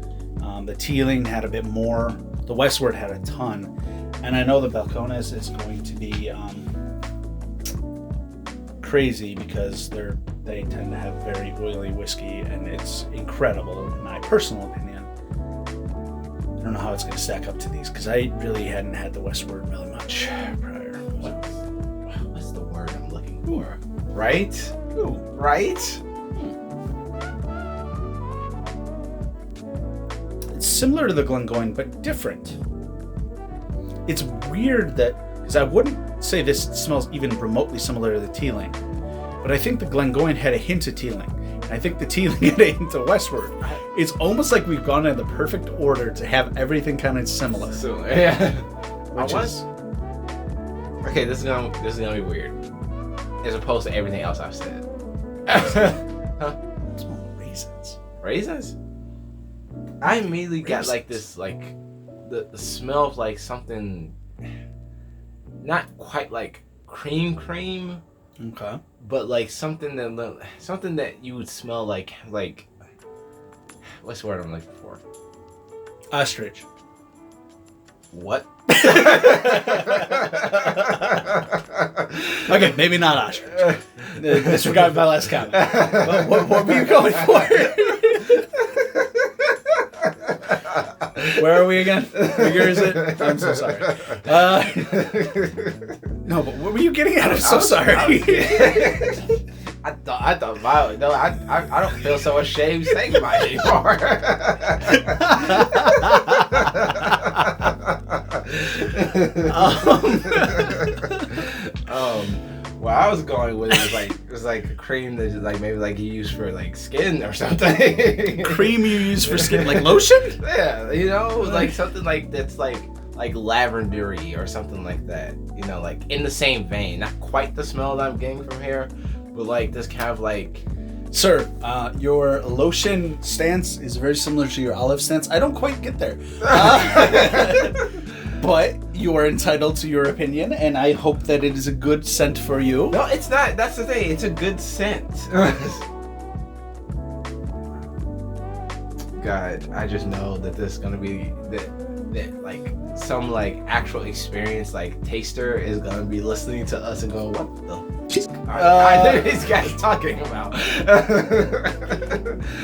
The Teeling had a bit more. The Westward had a ton. And I know the Balcones is going to be crazy because they tend to have very oily whiskey, and it's incredible in my personal opinion. I don't know how it's going to stack up to these because I really hadn't had the Westward really much prior. What's the word I'm looking for? Right? Ooh. Right? It's similar to the Glengoyne, but different. It's weird that, because I wouldn't say this smells even remotely similar to the Teeling, but I think the Glengoyne had a hint of Teeling, and I think the Teeling had a hint of Westward. It's almost like we've gone in the perfect order to have everything kind of similar. Yeah. Which Okay, this is gonna be weird, as opposed to everything else I've said. Huh? Small raisins. Raisins? I immediately got like this, like the smell of like something, not quite like cream, Okay. but like something that you would smell like what's the word I'm looking for? Ostrich. What? Okay, maybe not ostrich. Disregard my last comment. What were you going for? Where are we again? What year is it? I'm so sorry. No, but what were you getting at? I'm so sorry. I thought I don't feel so ashamed saying mine anymore. What I was going with was like a cream that like maybe like you use for like skin or something. Cream you use for skin, like lotion? Yeah, you know, like something like that's like lavendery or something like that. You know, like in the same vein. Not quite the smell that I'm getting from here, but like this kind of like. Sir, your lotion stance is very similar to your olive stance. I don't quite get there. But you are entitled to your opinion, and I hope that it is a good scent for you. No, it's not. That's the thing. It's a good scent. God, I just know that this is gonna be that like some like actual experience like taster is gonna be listening to us and going, what the are these guys talking about?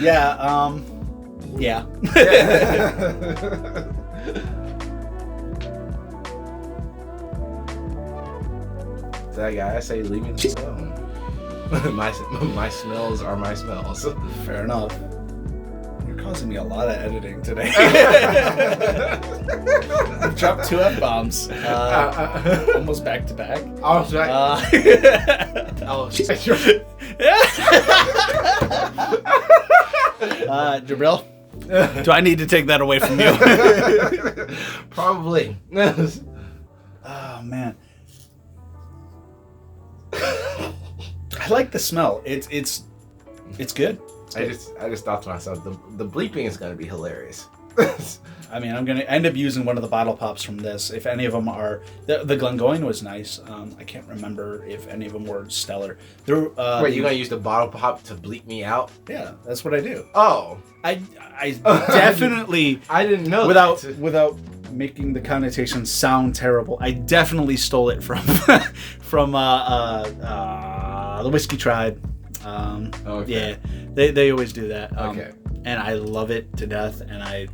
Yeah. That guy, I say leave me alone. my smells are my smells. Fair enough. You're causing me a lot of editing today. I've dropped 2 F-bombs. Almost back to back. Oh, right. Jabril, do I need to take that away from you? Probably. Oh man, I like the smell. It's good. I just thought to myself, the bleeping is gonna be hilarious. I mean, I'm gonna end up using one of the bottle pops from this. If any of them are, the Glengoyne was nice. I can't remember if any of them were stellar. Wait, you gonna use the bottle pop to bleep me out? Yeah, that's what I do. Oh, I definitely I didn't know without making the connotation sound terrible. I definitely stole it from the Whiskey Tribe. Okay. Yeah, they always do that. Okay. And I love it to death, and I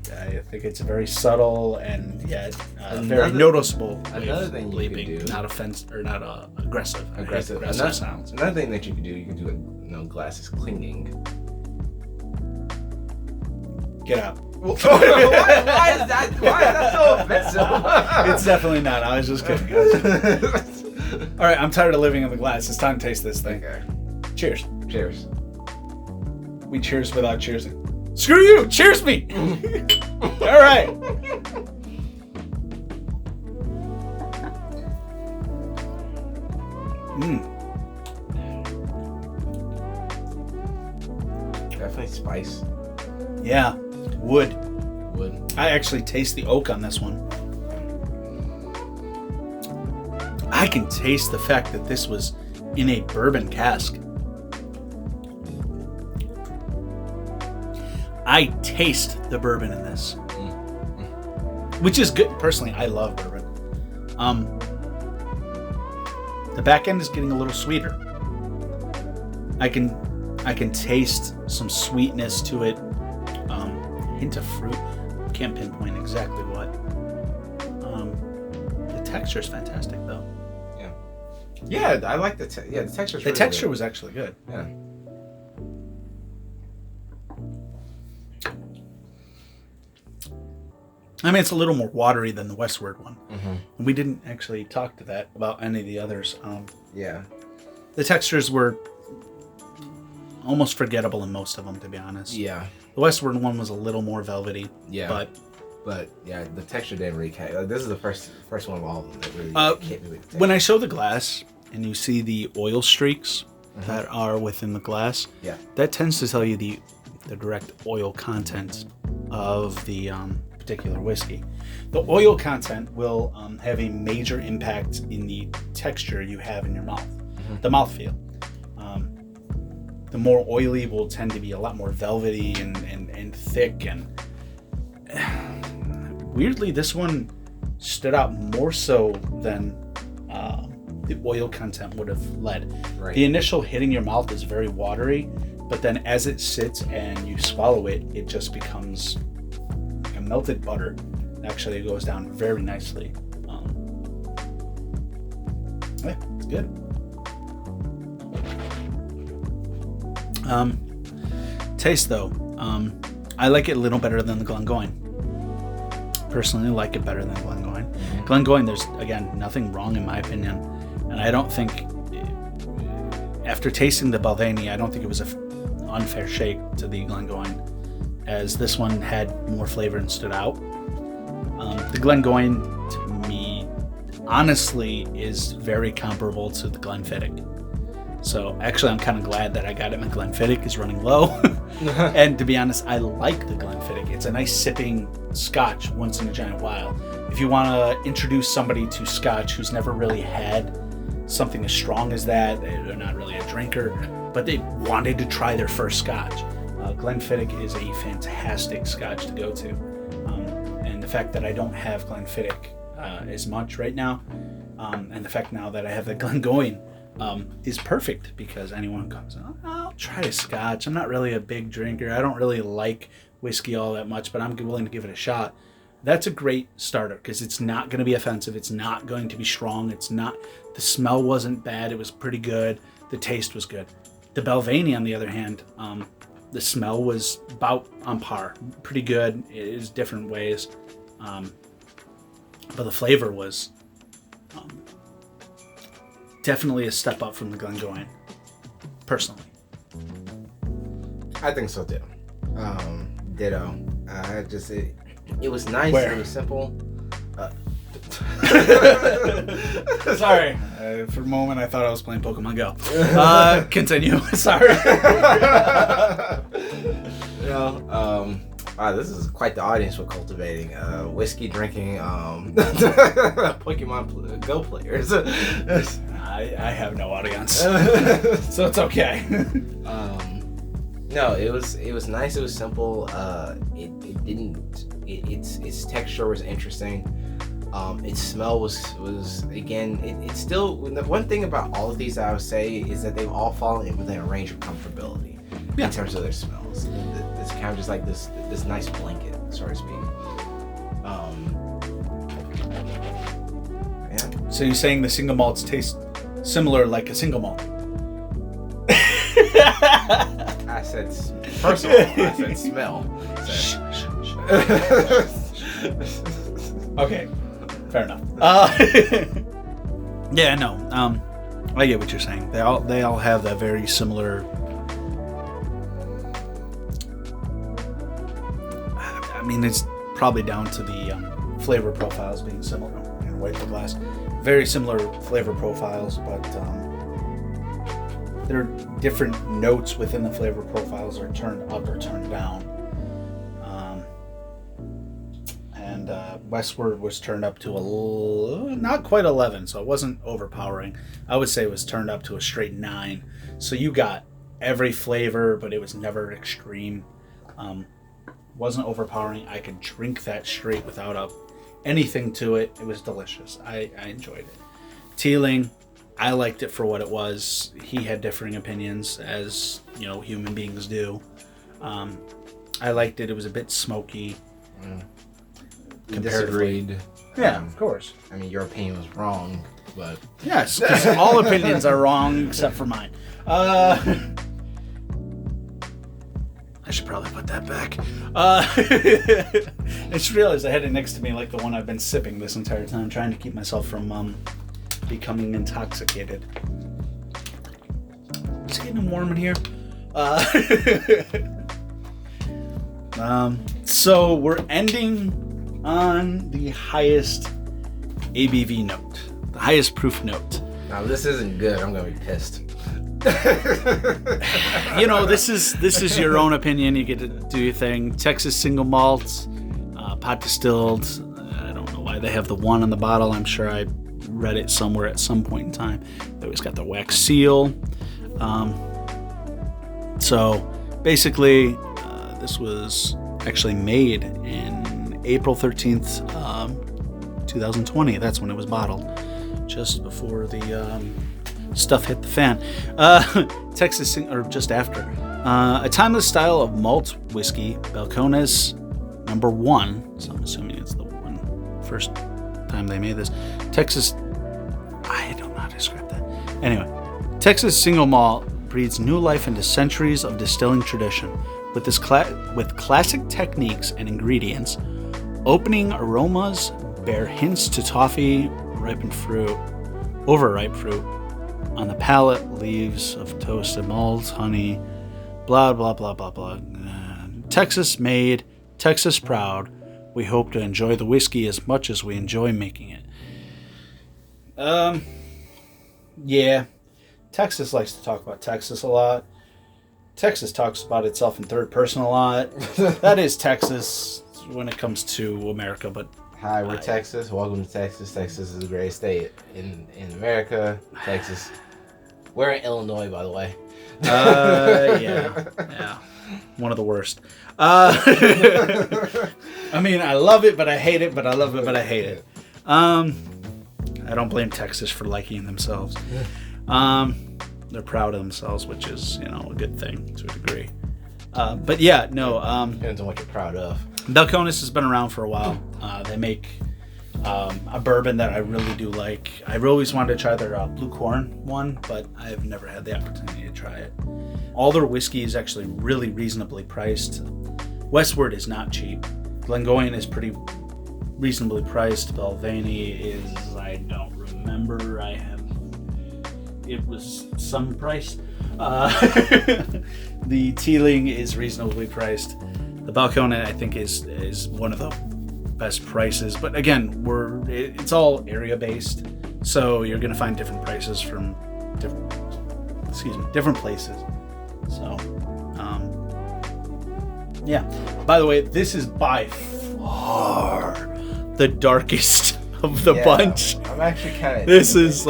think it's very subtle and very noticeable. Another thing you bleeping, can do, not offensive or not aggressive. Aggressive sounds. Another thing that you can do, it. Glasses clinking. Get out. Why is that so offensive? It's definitely not. I was just kidding. All right, I'm tired of living in the glass. It's time to taste this thing. Okay. Cheers. Cheers. We cheers without cheersing. Screw you! Cheers me! All right. Definitely spice. Yeah. Wood. I I actually taste the oak on this one. I can taste the fact that this was in a bourbon cask. I taste the bourbon in this, which is good. Personally, I love bourbon. The back end is getting a little sweeter. I can taste some sweetness to it. Hint of fruit. Can't pinpoint exactly what. The texture is fantastic, though. Yeah, I like the the texture. The texture was actually good. Yeah. I mean, it's a little more watery than the Westward one. Mm-hmm. And we didn't actually talk to that about any of the others. Yeah. The textures were almost forgettable in most of them, to be honest. Yeah. The Westward one was a little more velvety. Yeah. But yeah, the texture didn't really catch. Like, this is the first one of all of them that really hit me with the texture. When I show the glass and you see the oil streaks that are within the glass, that tends to tell you the direct oil content of the particular whiskey. The oil content will have a major impact in the texture you have in your mouth, the mouthfeel. The more oily will tend to be a lot more velvety and thick, and weirdly this one stood out more so than the oil content would have led. Right. The initial hitting your mouth is very watery, but then as it sits and you swallow it, it just becomes like a melted butter. Actually, it goes down very nicely. Yeah, it's good. Taste though, I like it a little better than the Glengoyne. Personally, like it better than Glengoyne. Glengoyne, there's again nothing wrong in my opinion, and I don't think after tasting the Balvenie, I don't think it was an unfair shake to the Glengoyne, as this one had more flavor and stood out. The Glengoyne, to me, honestly, is very comparable to the Glenfiddich. So actually, I'm kind of glad that I got it. My Glenfiddich is running low. And to be honest, I like the Glenfiddich. It's a nice sipping scotch once in a giant while. If you want to introduce somebody to scotch who's never really had something as strong as that, they're not really a drinker, but they wanted to try their first scotch, Glenfiddich is a fantastic scotch to go to. And the fact that I don't have Glenfiddich as much right now, and the fact now that I have the Glengoyne, is perfect, because anyone comes, I'll try a scotch. I'm not really a big drinker. I don't really like whiskey all that much, but I'm willing to give it a shot. That's a great starter, because it's not going to be offensive. It's not going to be strong. The smell wasn't bad. It was pretty good. The taste was good. The Balvenie, on the other hand, the smell was about on par. Pretty good. It is different ways. But the flavor was definitely a step up from the Glengoyne, personally. I think so too. Ditto. It was nice. Where? It was simple. Sorry. For a moment, I thought I was playing Pokemon Go. Continue. Sorry. Wow, this is quite the audience we're cultivating. Whiskey drinking, Pokemon Go players. I have no audience, so it's okay. No, it was nice. It was simple. Its texture was interesting. Its smell was again. It's still the one thing about all of these I would say is that they've all fallen within a range of comfortability in terms of their smells. It's kind of just like this nice blanket, so to speak. Yeah. So you're saying the single malts taste similar like a single malt? I said, first of all, I said smell. Okay, fair enough. Yeah, no. I get what you're saying. They all have that very similar. I mean, it's probably down to the flavor profiles being similar. Wipe the glass. Very similar flavor profiles, but there are different notes within the flavor profiles are turned up or turned down. And Westward was turned up to not quite 11, so it wasn't overpowering. I would say it was turned up to a straight 9. So you got every flavor, but it was never extreme. Wasn't overpowering. I could drink that straight without anything to it. It was delicious. I enjoyed it. Teeling, I liked it for what it was. He had differing opinions, as human beings do. I liked it. It was a bit smoky. Disagreed. Yeah, of course. I mean, your opinion was wrong, but yes, because all opinions are wrong except for mine. I should probably put that back. I just realized I had it next to me like the one I've been sipping this entire time, trying to keep myself from becoming intoxicated. It's getting warm in here. So we're ending on the highest ABV note, the highest proof note. Now this isn't good. I'm gonna be pissed. This is your own opinion. You get to do your thing. Texas single malts, pot distilled. I don't know why they have the 1 on the bottle. I'm sure I read it somewhere at some point in time. They always got the wax seal. So basically, this was actually made in April 13th, 2020. That's when it was bottled, just before the stuff hit the fan. Texas, or just after. A timeless style of malt whiskey, Balcones number 1. So I'm assuming it's the first time they made this. Texas, I don't know how to describe that. Anyway, Texas single malt breathes new life into centuries of distilling tradition. With classic techniques and ingredients, opening aromas bear hints to toffee, ripened fruit, overripe fruit. On the palate, leaves of toasted malt, honey, blah, blah, blah, blah, blah. Texas made, Texas proud. We hope to enjoy the whiskey as much as we enjoy making it. Yeah. Texas likes to talk about Texas a lot. Texas talks about itself in third person a lot. That is Texas when it comes to America, but... Hi, we're Texas. Welcome to Texas. Texas is a great state in America. Texas. We're in Illinois, by the way. Yeah. One of the worst. I mean, I love it, but I hate it, but I love it, but I hate it. I don't blame Texas for liking themselves. They're proud of themselves, which is, a good thing to a degree. But yeah, no. Depends on what you're proud of. Balcones has been around for a while. They make a bourbon that I really do like. I always wanted to try their blue corn one, but I've never had the opportunity to try it. All their whiskey is actually really reasonably priced. Westward is not cheap. Glengoyne is pretty reasonably priced. Balvenie is, I don't remember. it was some price. The Teeling is reasonably priced. The Balcones, I think, is one of the best prices. But again, it's all area based, so you're gonna find different prices from different places. So, yeah. By the way, this is by far the darkest of the bunch. I'm actually kind of. This is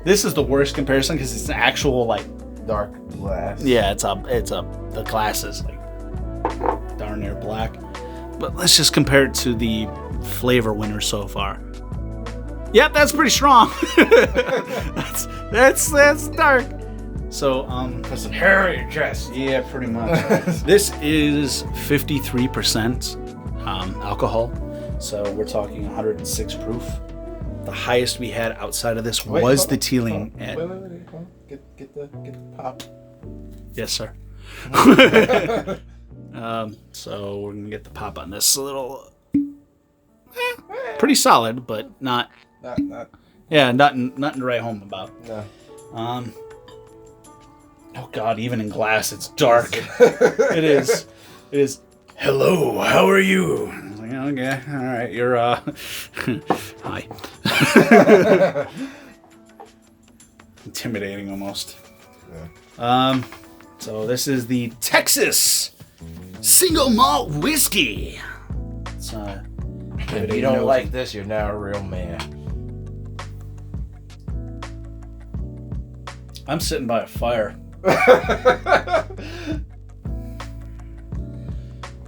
this is the worst comparison because it's an actual dark glass. Yeah, the glass is darn near black. But let's just compare it to the flavor winner so far. Yep, that's pretty strong. that's dark. So put some hair in your chest. Yeah, pretty much. This is 53% alcohol, so we're talking 106 proof. The highest we had outside of this was the Teeling. Wait. Get the pop. Yes, sir. So we're gonna get the pop on this. A little, pretty solid, but not. Yeah, nothing to write home about. No. Oh God, even in glass, it's dark. It is. Hello, how are you? I was like, okay, all right, you're hi. Intimidating almost. Yeah. So this is the Texas Single Malt Whiskey. It's if you don't like this, you're not a real man. I'm sitting by a fire.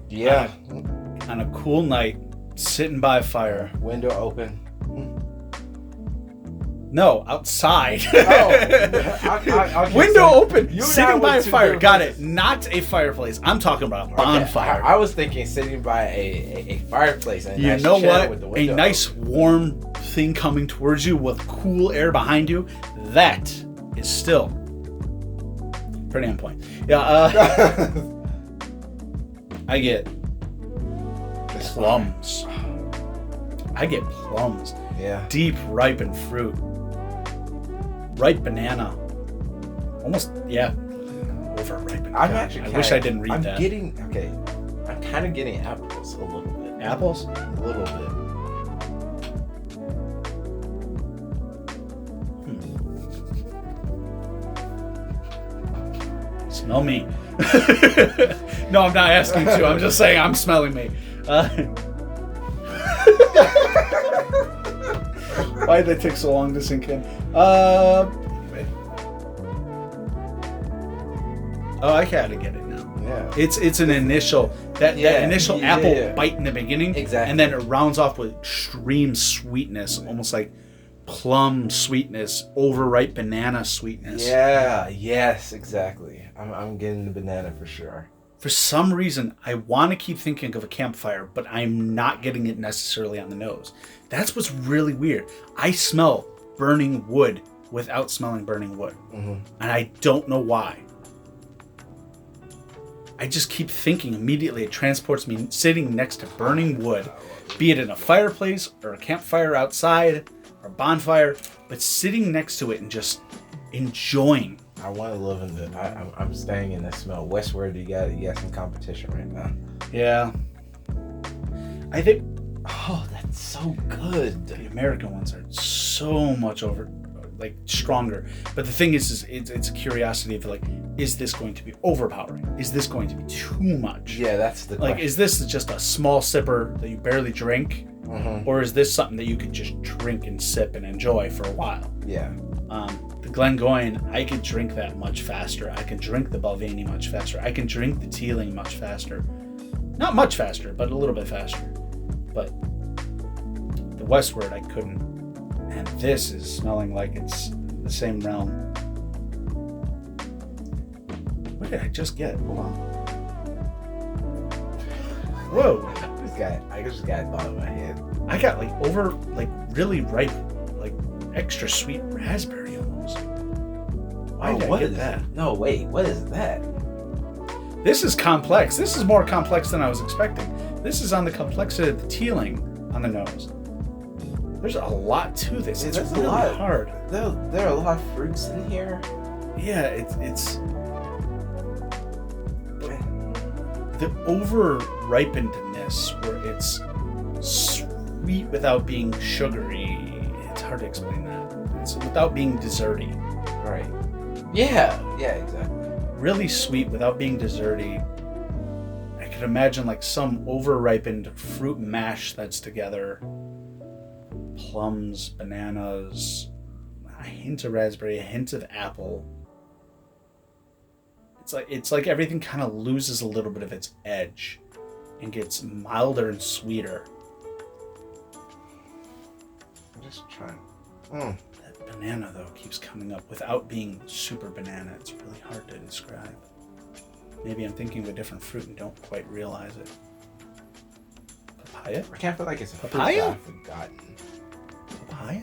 Yeah. On a cool night, sitting by a fire. Window open. No, outside. Okay, Window so open, sitting by a fire. Got it. Not a fireplace. I'm talking about a bonfire. I was thinking sitting by a fireplace. And you know what? A nice warm thing coming towards you with cool air behind you. That is still pretty on point. Yeah. I get plums. Yeah. Deep ripened fruit. Ripe banana. Almost, yeah. Over ripened. I wish I didn't read I'm that. I'm kind of getting apples a little bit. Apples? A little bit. Smell me. No, I'm not asking you to. I'm just saying I'm smelling me. Why did that take so long to sink in? I gotta get it now. Yeah. It's an initial that initial apple bite in the beginning, exactly, and then it rounds off with extreme sweetness, almost like plum sweetness, overripe banana sweetness. Yeah. Yes. Exactly. I'm getting the banana for sure. For some reason, I want to keep thinking of a campfire, but I'm not getting it necessarily on the nose. That's what's really weird. I smell burning wood without smelling burning wood. Mm-hmm. And I don't know why. I just keep thinking immediately it transports me sitting next to burning wood, be it in a fireplace or a campfire outside or a bonfire, but sitting next to it and just enjoying. I want to live in I'm staying in the smell. Westward, you got some competition right now. Yeah. I think, that's so good. The American ones are so much stronger. But the thing is it's a curiosity of is this going to be overpowering? Is this going to be too much? Yeah, that's the question. Is this just a small sipper that you barely drink? Mm-hmm. Or is this something that you could just drink and sip and enjoy for a while? Yeah. The Glengoyne, I could drink that much faster. I can drink the Balvenie much faster. I can drink the Teeling much faster. Not much faster, but a little bit faster. But the Westward, I couldn't. And this is smelling like it's the same realm. What did I just get? Hold on. Whoa. I just got a thought in my head. I got really ripe, extra sweet raspberry almost. Why did I get that? No, wait, what is that? This is complex. This is more complex than I was expecting. This is on the complexity of the Teeling on the nose. There's a lot to this. Yeah, It's there's a really lot. hard. There are a lot of fruits in here. Yeah, it's the over ripenedness where it's sweet without being sugary. It's hard to explain that. It's without being desserty. Right. Yeah, exactly. Really sweet without being desserty. I could imagine like some over ripened fruit mash that's together. Plums, bananas, a hint of raspberry, a hint of apple. It's like everything kind of loses a little bit of its edge and gets milder and sweeter. I'm just trying. That banana though keeps coming up without being super banana. It's really hard to describe. Maybe I'm thinking of a different fruit and don't quite realize it. Papaya? I can't feel like it's a Papaya? fruit that I've forgotten. Papaya?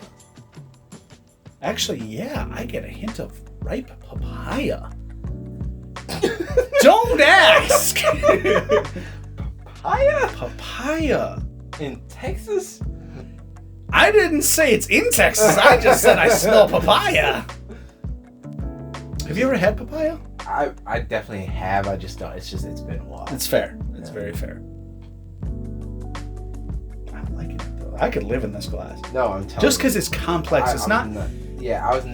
Actually, yeah, I get a hint of ripe papaya. Don't ask! Papaya? Papaya. In Texas? I didn't say it's in Texas. I just said I smell papaya. Have you ever had papaya? I definitely have. I just don't. It's been a while. It's fair. It's very fair. I'm liking it though. I could live in this glass. No, I'm telling Just you. because it's complex. It's not. Yeah, I was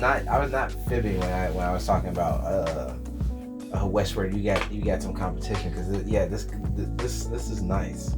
not fibbing when I was talking about Westward. You got some competition because this is nice.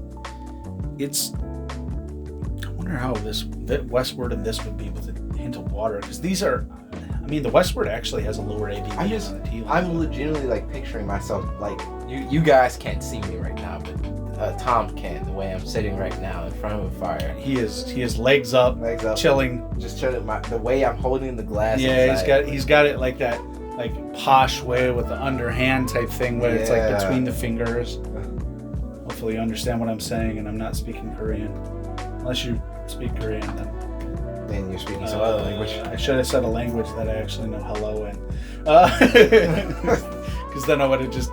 It's. I wonder how that Westward and this would be with a hint of water because these are. I mean, the Westward actually has a lower ABV on the tea. I'm legitimately like picturing myself like you guys can't see me right now, but Tom can. The way I'm sitting right now in front of a fire. He is legs up, chilling, just chilling. The way I'm holding the glass. Yeah, he's got it like that, like posh way with the underhand type thing where it's like between the fingers. Hopefully, you understand what I'm saying, and I'm not speaking Korean. Unless you speak Korean, then you're speaking some other language. I should have said a language that I actually know hello in, because then I would have just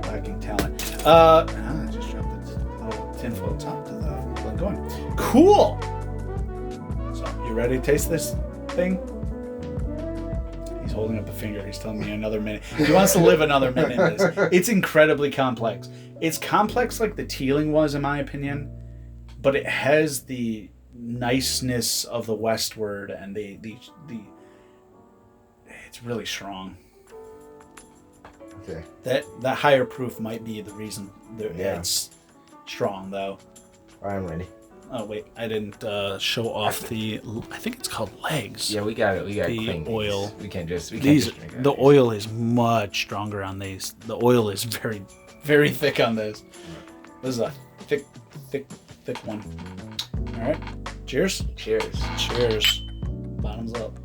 lacking talent. I just dropped the little tinfoil top to the one going. Cool. So you ready to taste this thing? He's holding up a finger. He's telling me another minute. He wants to live another minute in this. It's incredibly complex. It's complex like the Teeling was, in my opinion, but it has the niceness of the Westward and the it's really strong. Okay. That higher proof might be the reason it's strong though. I'm ready. Oh wait, I didn't show off the. I think it's called legs. Yeah, we got it. We got the oil. We can't just drink the oil is much stronger on these. The oil is very, very thick on this. This is a thick one. All right. Cheers. Cheers. Cheers. Bottoms up.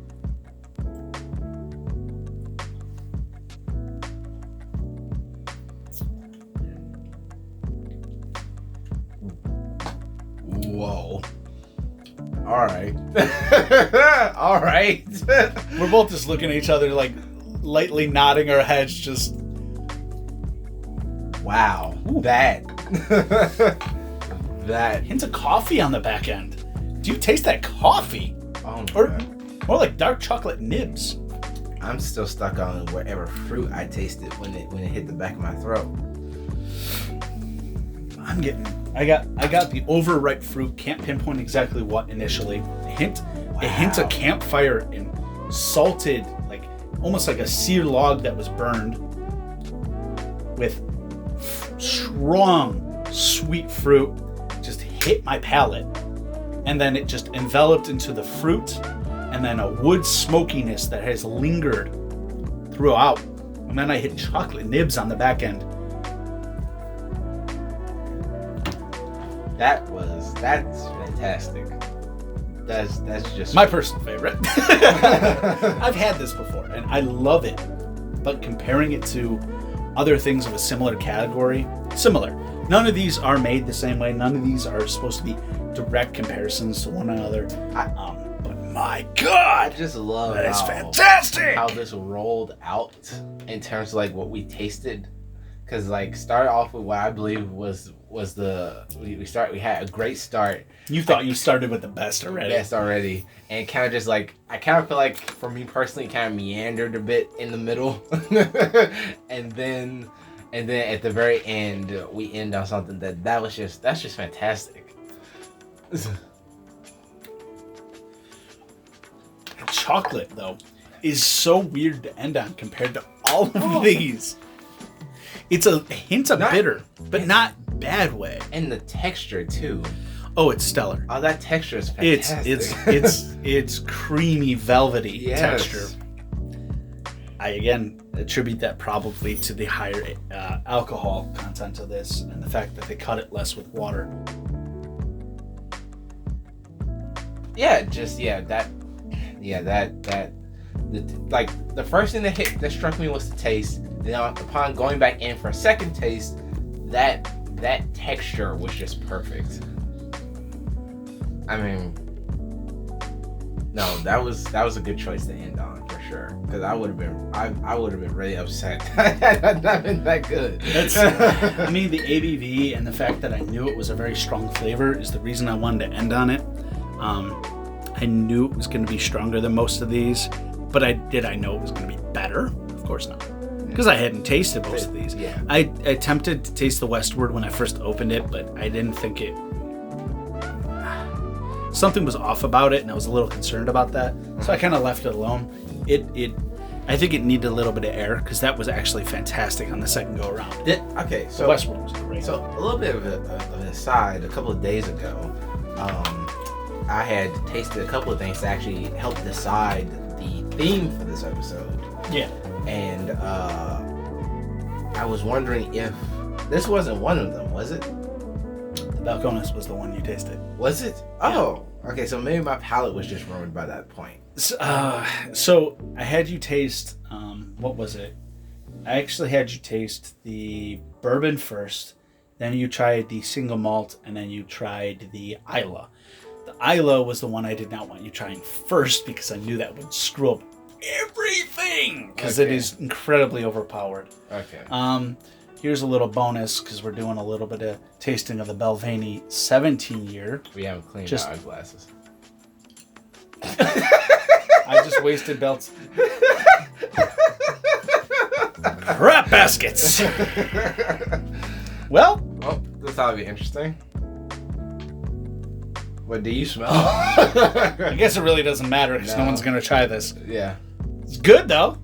Whoa. All right. All right. We're both just looking at each other like lightly nodding our heads just. Wow. Ooh. That hint of coffee on the back end. Do you taste that coffee? Oh my or God. More like dark chocolate nibs. I'm still stuck on whatever fruit I tasted when it hit the back of my throat. I got the overripe fruit. Can't pinpoint exactly what initially. A hint of campfire and salted, like almost like a sear log that was burned with strong sweet fruit. Just hit my palate, and then it just enveloped into the fruit, and then a wood smokiness that has lingered throughout, and then I hit chocolate nibs on the back end. That's fantastic. That's just my personal favorite. I've had this before and I love it, but comparing it to other things of a similar category, similar. None of these are made the same way. None of these are supposed to be direct comparisons to one another. But my God, I just love that is fantastic. How this rolled out in terms of like what we tasted, because like started off with what I believe was was we had a great start. You thought you started with the best already. Best already, and kind of just like I kind of feel like for me personally, kind of meandered a bit in the middle, and then at the very end we end on something that's just fantastic. Chocolate though is so weird to end on compared to all of these. It's a hint of bitter, but not bad way. And the texture too. Oh, it's stellar. Oh, that texture is fantastic. It's creamy, velvety texture. Yes. I again attribute that probably to the higher alcohol content of this and the fact that they cut it less with water. Like the first thing that struck me was the taste. Then upon going back in for a second taste, that texture was just perfect. I mean, no, that was a good choice to end on for sure. Because I would have been really upset had it not been that good. I mean, the ABV and the fact that I knew it was a very strong flavor is the reason I wanted to end on it. I knew it was going to be stronger than most of these, but I know it was going to be better? Of course not. Because I hadn't tasted most of these. Yeah. I attempted to taste the Westward when I first opened it, but I didn't think it... Something was off about it, and I was a little concerned about that. So I kind of left it alone. I think it needed a little bit of air, because that was actually fantastic on the second go-around. Okay, so... The Westward was great. So, a little bit of an aside, a couple of days ago, I had tasted a couple of things to actually help decide the theme for this episode. Yeah. And I was wondering if this wasn't one of them, was it? The Balcones was the one you tasted. Was it? Oh, okay. So maybe my palate was just ruined by that point. So I had you taste, what was it? I actually had you taste the bourbon first, then you tried the single malt, and then you tried the Isla. The Isla was the one I did not want you trying first because I knew that would screw up everything because it is incredibly overpowered. Okay. Here's a little bonus because we're doing a little bit of tasting of the Balvenie 17-year. We haven't cleaned out our glasses. I just wasted belts. Crap baskets. Well, this ought to be interesting. What do you smell? I guess it really doesn't matter because no one's gonna try this. Yeah. It's good though.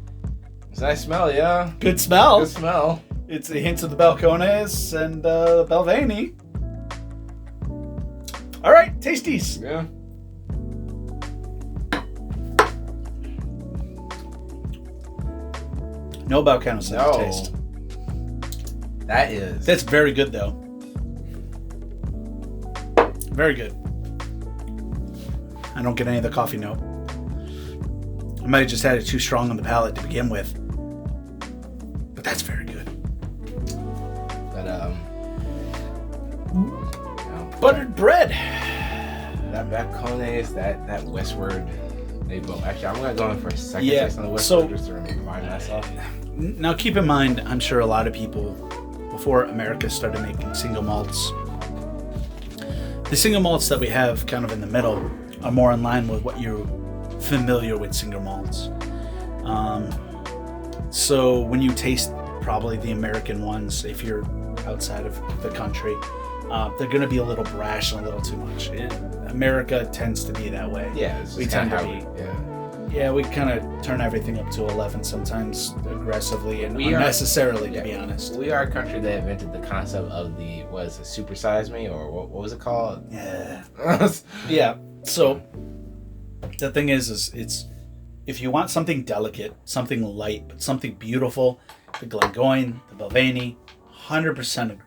It's a nice smell, yeah. Good smell. Good smell. It's a hint of the Balcones and the Balvenie. All right, tasties. Yeah. No Balcones in the taste. That's very good though. Very good. I don't get any of the coffee note. I might have just had it too strong on the palate to begin with. But that's very good. But buttered bread. That Balcones, that Westward, they both. Actually, I'm gonna go in for a second taste on the Westward just to remind myself. Now keep in mind, I'm sure a lot of people before America started making single malts. The single malts that we have kind of in the middle are more in line with what you're familiar with single malts. So when you taste probably the American ones, if you're outside of the country, they're going to be a little brash and a little too much. America tends to be that way. Yeah, we tend to be. Yeah, we kind of turn everything up to 11 sometimes aggressively and unnecessarily, to be honest. We are a country that invented the concept of Super Size Me, or what was it called? Yeah. Yeah. So the thing is it's if you want something delicate, something light, but something beautiful, the Glengoyne, the Balvenie, 100%.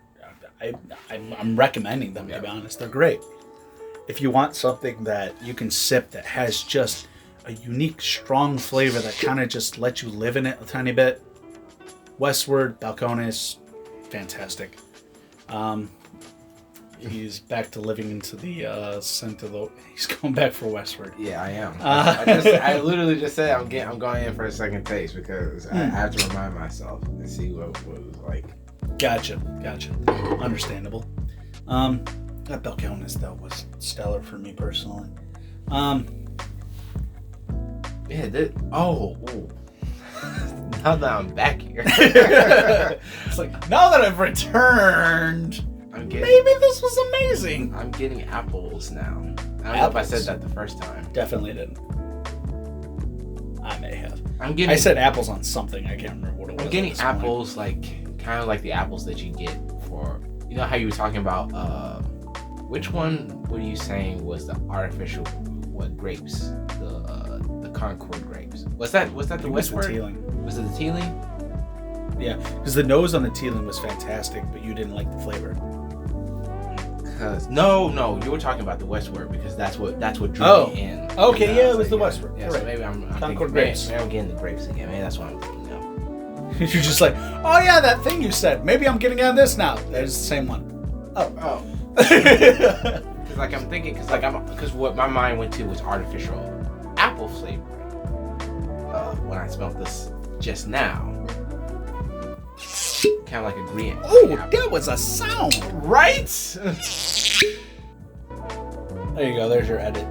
I'm recommending them, to be honest. They're great. If you want something that you can sip that has just a unique, strong flavor that kind of just lets you live in it a tiny bit, Westward, Balcones, fantastic. He's back to living into the scent of the... He's going back for Westward. Yeah, I am. I literally just said I'm going in for a second taste because I have to remind myself and see what it was like. Gotcha. Understandable. That Balcones though was stellar for me personally. Now that I'm back here, It's like, now that I've returned, maybe this was amazing. I'm getting apples now. I don't know if I said that the first time. Definitely didn't. I may have. I said apples on something. I can't remember what it was. I'm getting apples kind of like the apples that you get for, you know how you were talking about, which one were you saying was the artificial, grapes? The Concord grapes. Was that the Westward? Was it the Teeling? Yeah, because the nose on the Teeling was fantastic, but you didn't like the flavor. No, you were talking about the Westward because that's what drew me in. Okay, yeah, it was the Westward. Yeah, so maybe I'm Concord grapes. Maybe I'm getting the grapes again. Maybe that's what I'm thinking of. You're just like, oh yeah, that thing you said. Maybe I'm getting on this now. There's the same one. Oh. Because what my mind went to was artificial apple flavor. When I smelled this just now, kind of like a green. Oh, that was a sound, right? There you go. There's your edit.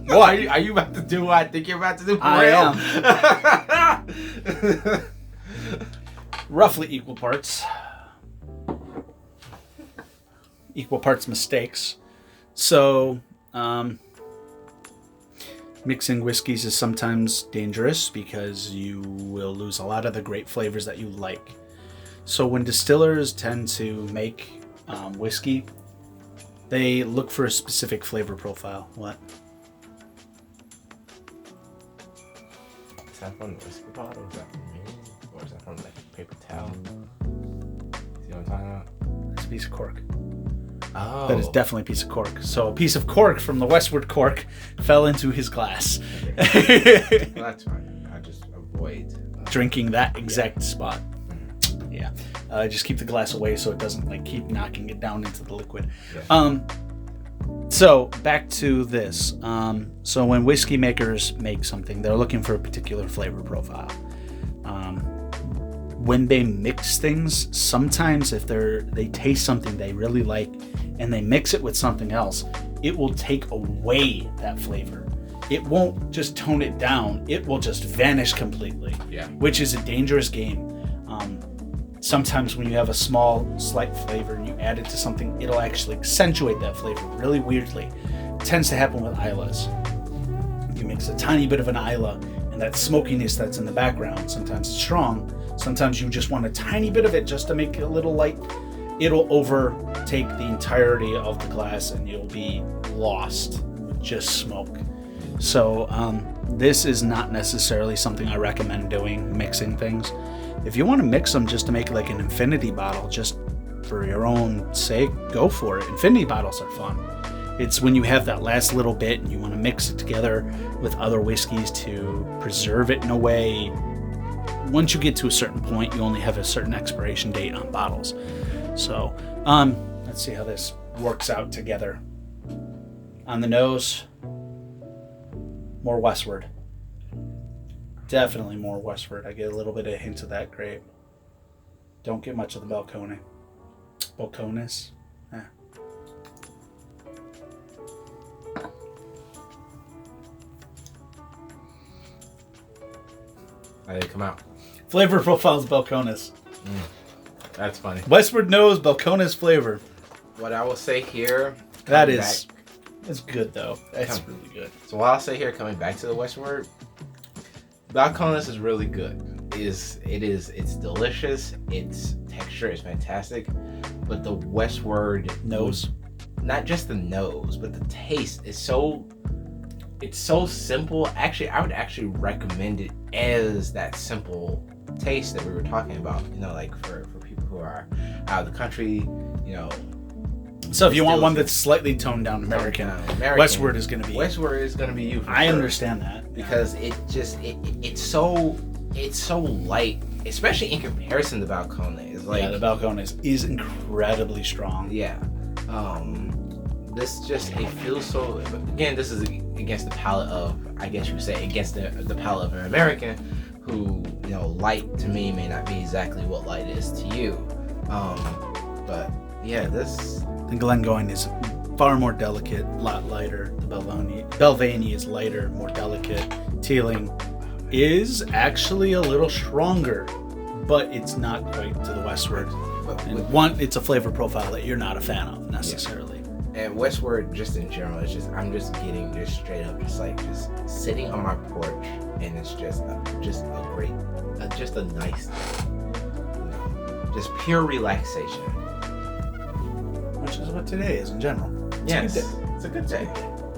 What? Are you about to do what I think you're about to do? I am. Roughly equal parts. Equal parts mistakes. So, mixing whiskeys is sometimes dangerous because you will lose a lot of the great flavors that you like. So when distillers tend to make whiskey, they look for a specific flavor profile. What? Is that from the whiskey bottle? Is that from me? Or is that from like a paper towel? See what I'm talking about? It's a piece of cork. Oh. That is definitely a piece of cork. So a piece of cork from the Westward cork fell into his glass. Okay. Well, that's fine. I just avoid drinking that exact spot. Yeah. Just keep the glass away so it doesn't keep knocking it down into the liquid. Yeah. So back to this. So when whiskey makers make something, they're looking for a particular flavor profile. When they mix things, sometimes if they taste something they really like and they mix it with something else, it will take away that flavor. It won't just tone it down. It will just vanish completely. Yeah. Which is a dangerous game. Sometimes when you have a small, slight flavor and you add it to something, it'll actually accentuate that flavor really weirdly. It tends to happen with Islas. You mix a tiny bit of an Isla, and that smokiness that's in the background, sometimes it's strong, sometimes you just want a tiny bit of it just to make it a little light. It'll overtake the entirety of the glass, and you'll be lost with just smoke. So this is not necessarily something I recommend doing, mixing things. If you want to mix them just to make like an infinity bottle, just for your own sake, go for it. Infinity bottles are fun. It's when you have that last little bit and you want to mix it together with other whiskeys to preserve it in a way. Once you get to a certain point, you only have a certain expiration date on bottles. So, let's see how this works out together. On the nose, more Westward. Definitely more Westward. I get a little bit of a hint of that grape. Don't get much of the Balcones. Balcones? Eh. How did it come out? Flavor profiles Balcones. That's funny. Westward nose, Balcones flavor. What I will say here... That's good though. That's really good. So what I'll say here, coming back to the Westward, Balcones is really good. It's delicious. Its texture is fantastic, but the Westward nose, not just the nose, but the taste is so. It's so simple. Actually, I would actually recommend it as that simple taste that we were talking about. You know, like for people who are out of the country. You know. So if you want one that's slightly toned down American, Westward is going to be you. I understand that because it's so light, especially in comparison to Balcones. The Balcones is incredibly strong. Yeah, this just, it feels so, again, this is against the palate of, I guess you would say, against the palate of an American who, you know, light to me may not be exactly what light is to you. But yeah, this... The Glengoyne is far more delicate, a lot lighter. The Belvani is lighter, more delicate. Teeling is actually a little stronger, but it's not quite to the Westward. And it's a flavor profile that you're not a fan of necessarily. Yeah. And Westward, just in general, it's just, I'm just getting just straight up, just sitting on my porch, and it's just a great, just a nice, you know, just pure relaxation. Which is what today is in general. Yes, it's a good day.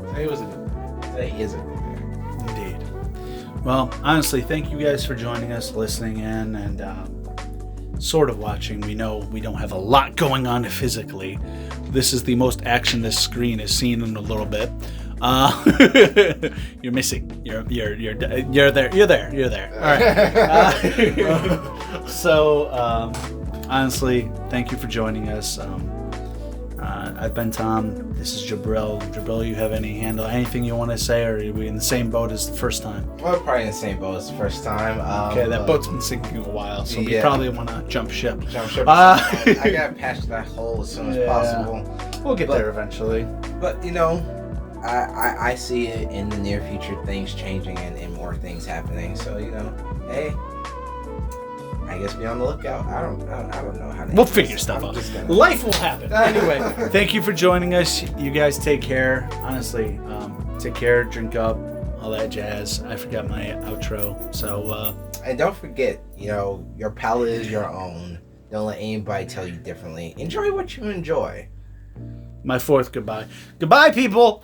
Today is a good day. Indeed. Well, honestly, thank you guys for joining us, listening in, and sort of watching. We know we don't have a lot going on physically. This is the most action this screen has seen in a little bit. You're missing. You're there. You're there. All right. So, honestly, thank you for joining us. I've been Tom. This is Jabril. Jabril, you have anything you want to say, or are we in the same boat as the first time? We're probably in the same boat as the first time. Okay, that boat's been sinking a while, so we probably want to jump ship. I gotta patch that hole as soon as possible. We'll get there eventually. But you know, I see it in the near future, things changing and more things happening. So you know, hey, I guess be on the lookout. I don't know how to. We'll figure stuff out. Life will happen. Anyway, thank you for joining us. You guys take care. Honestly, take care. Drink up. All that jazz. I forgot my outro. So. And don't forget, you know, your palate is your own. Don't let anybody tell you differently. Enjoy what you enjoy. My fourth goodbye. Goodbye, people.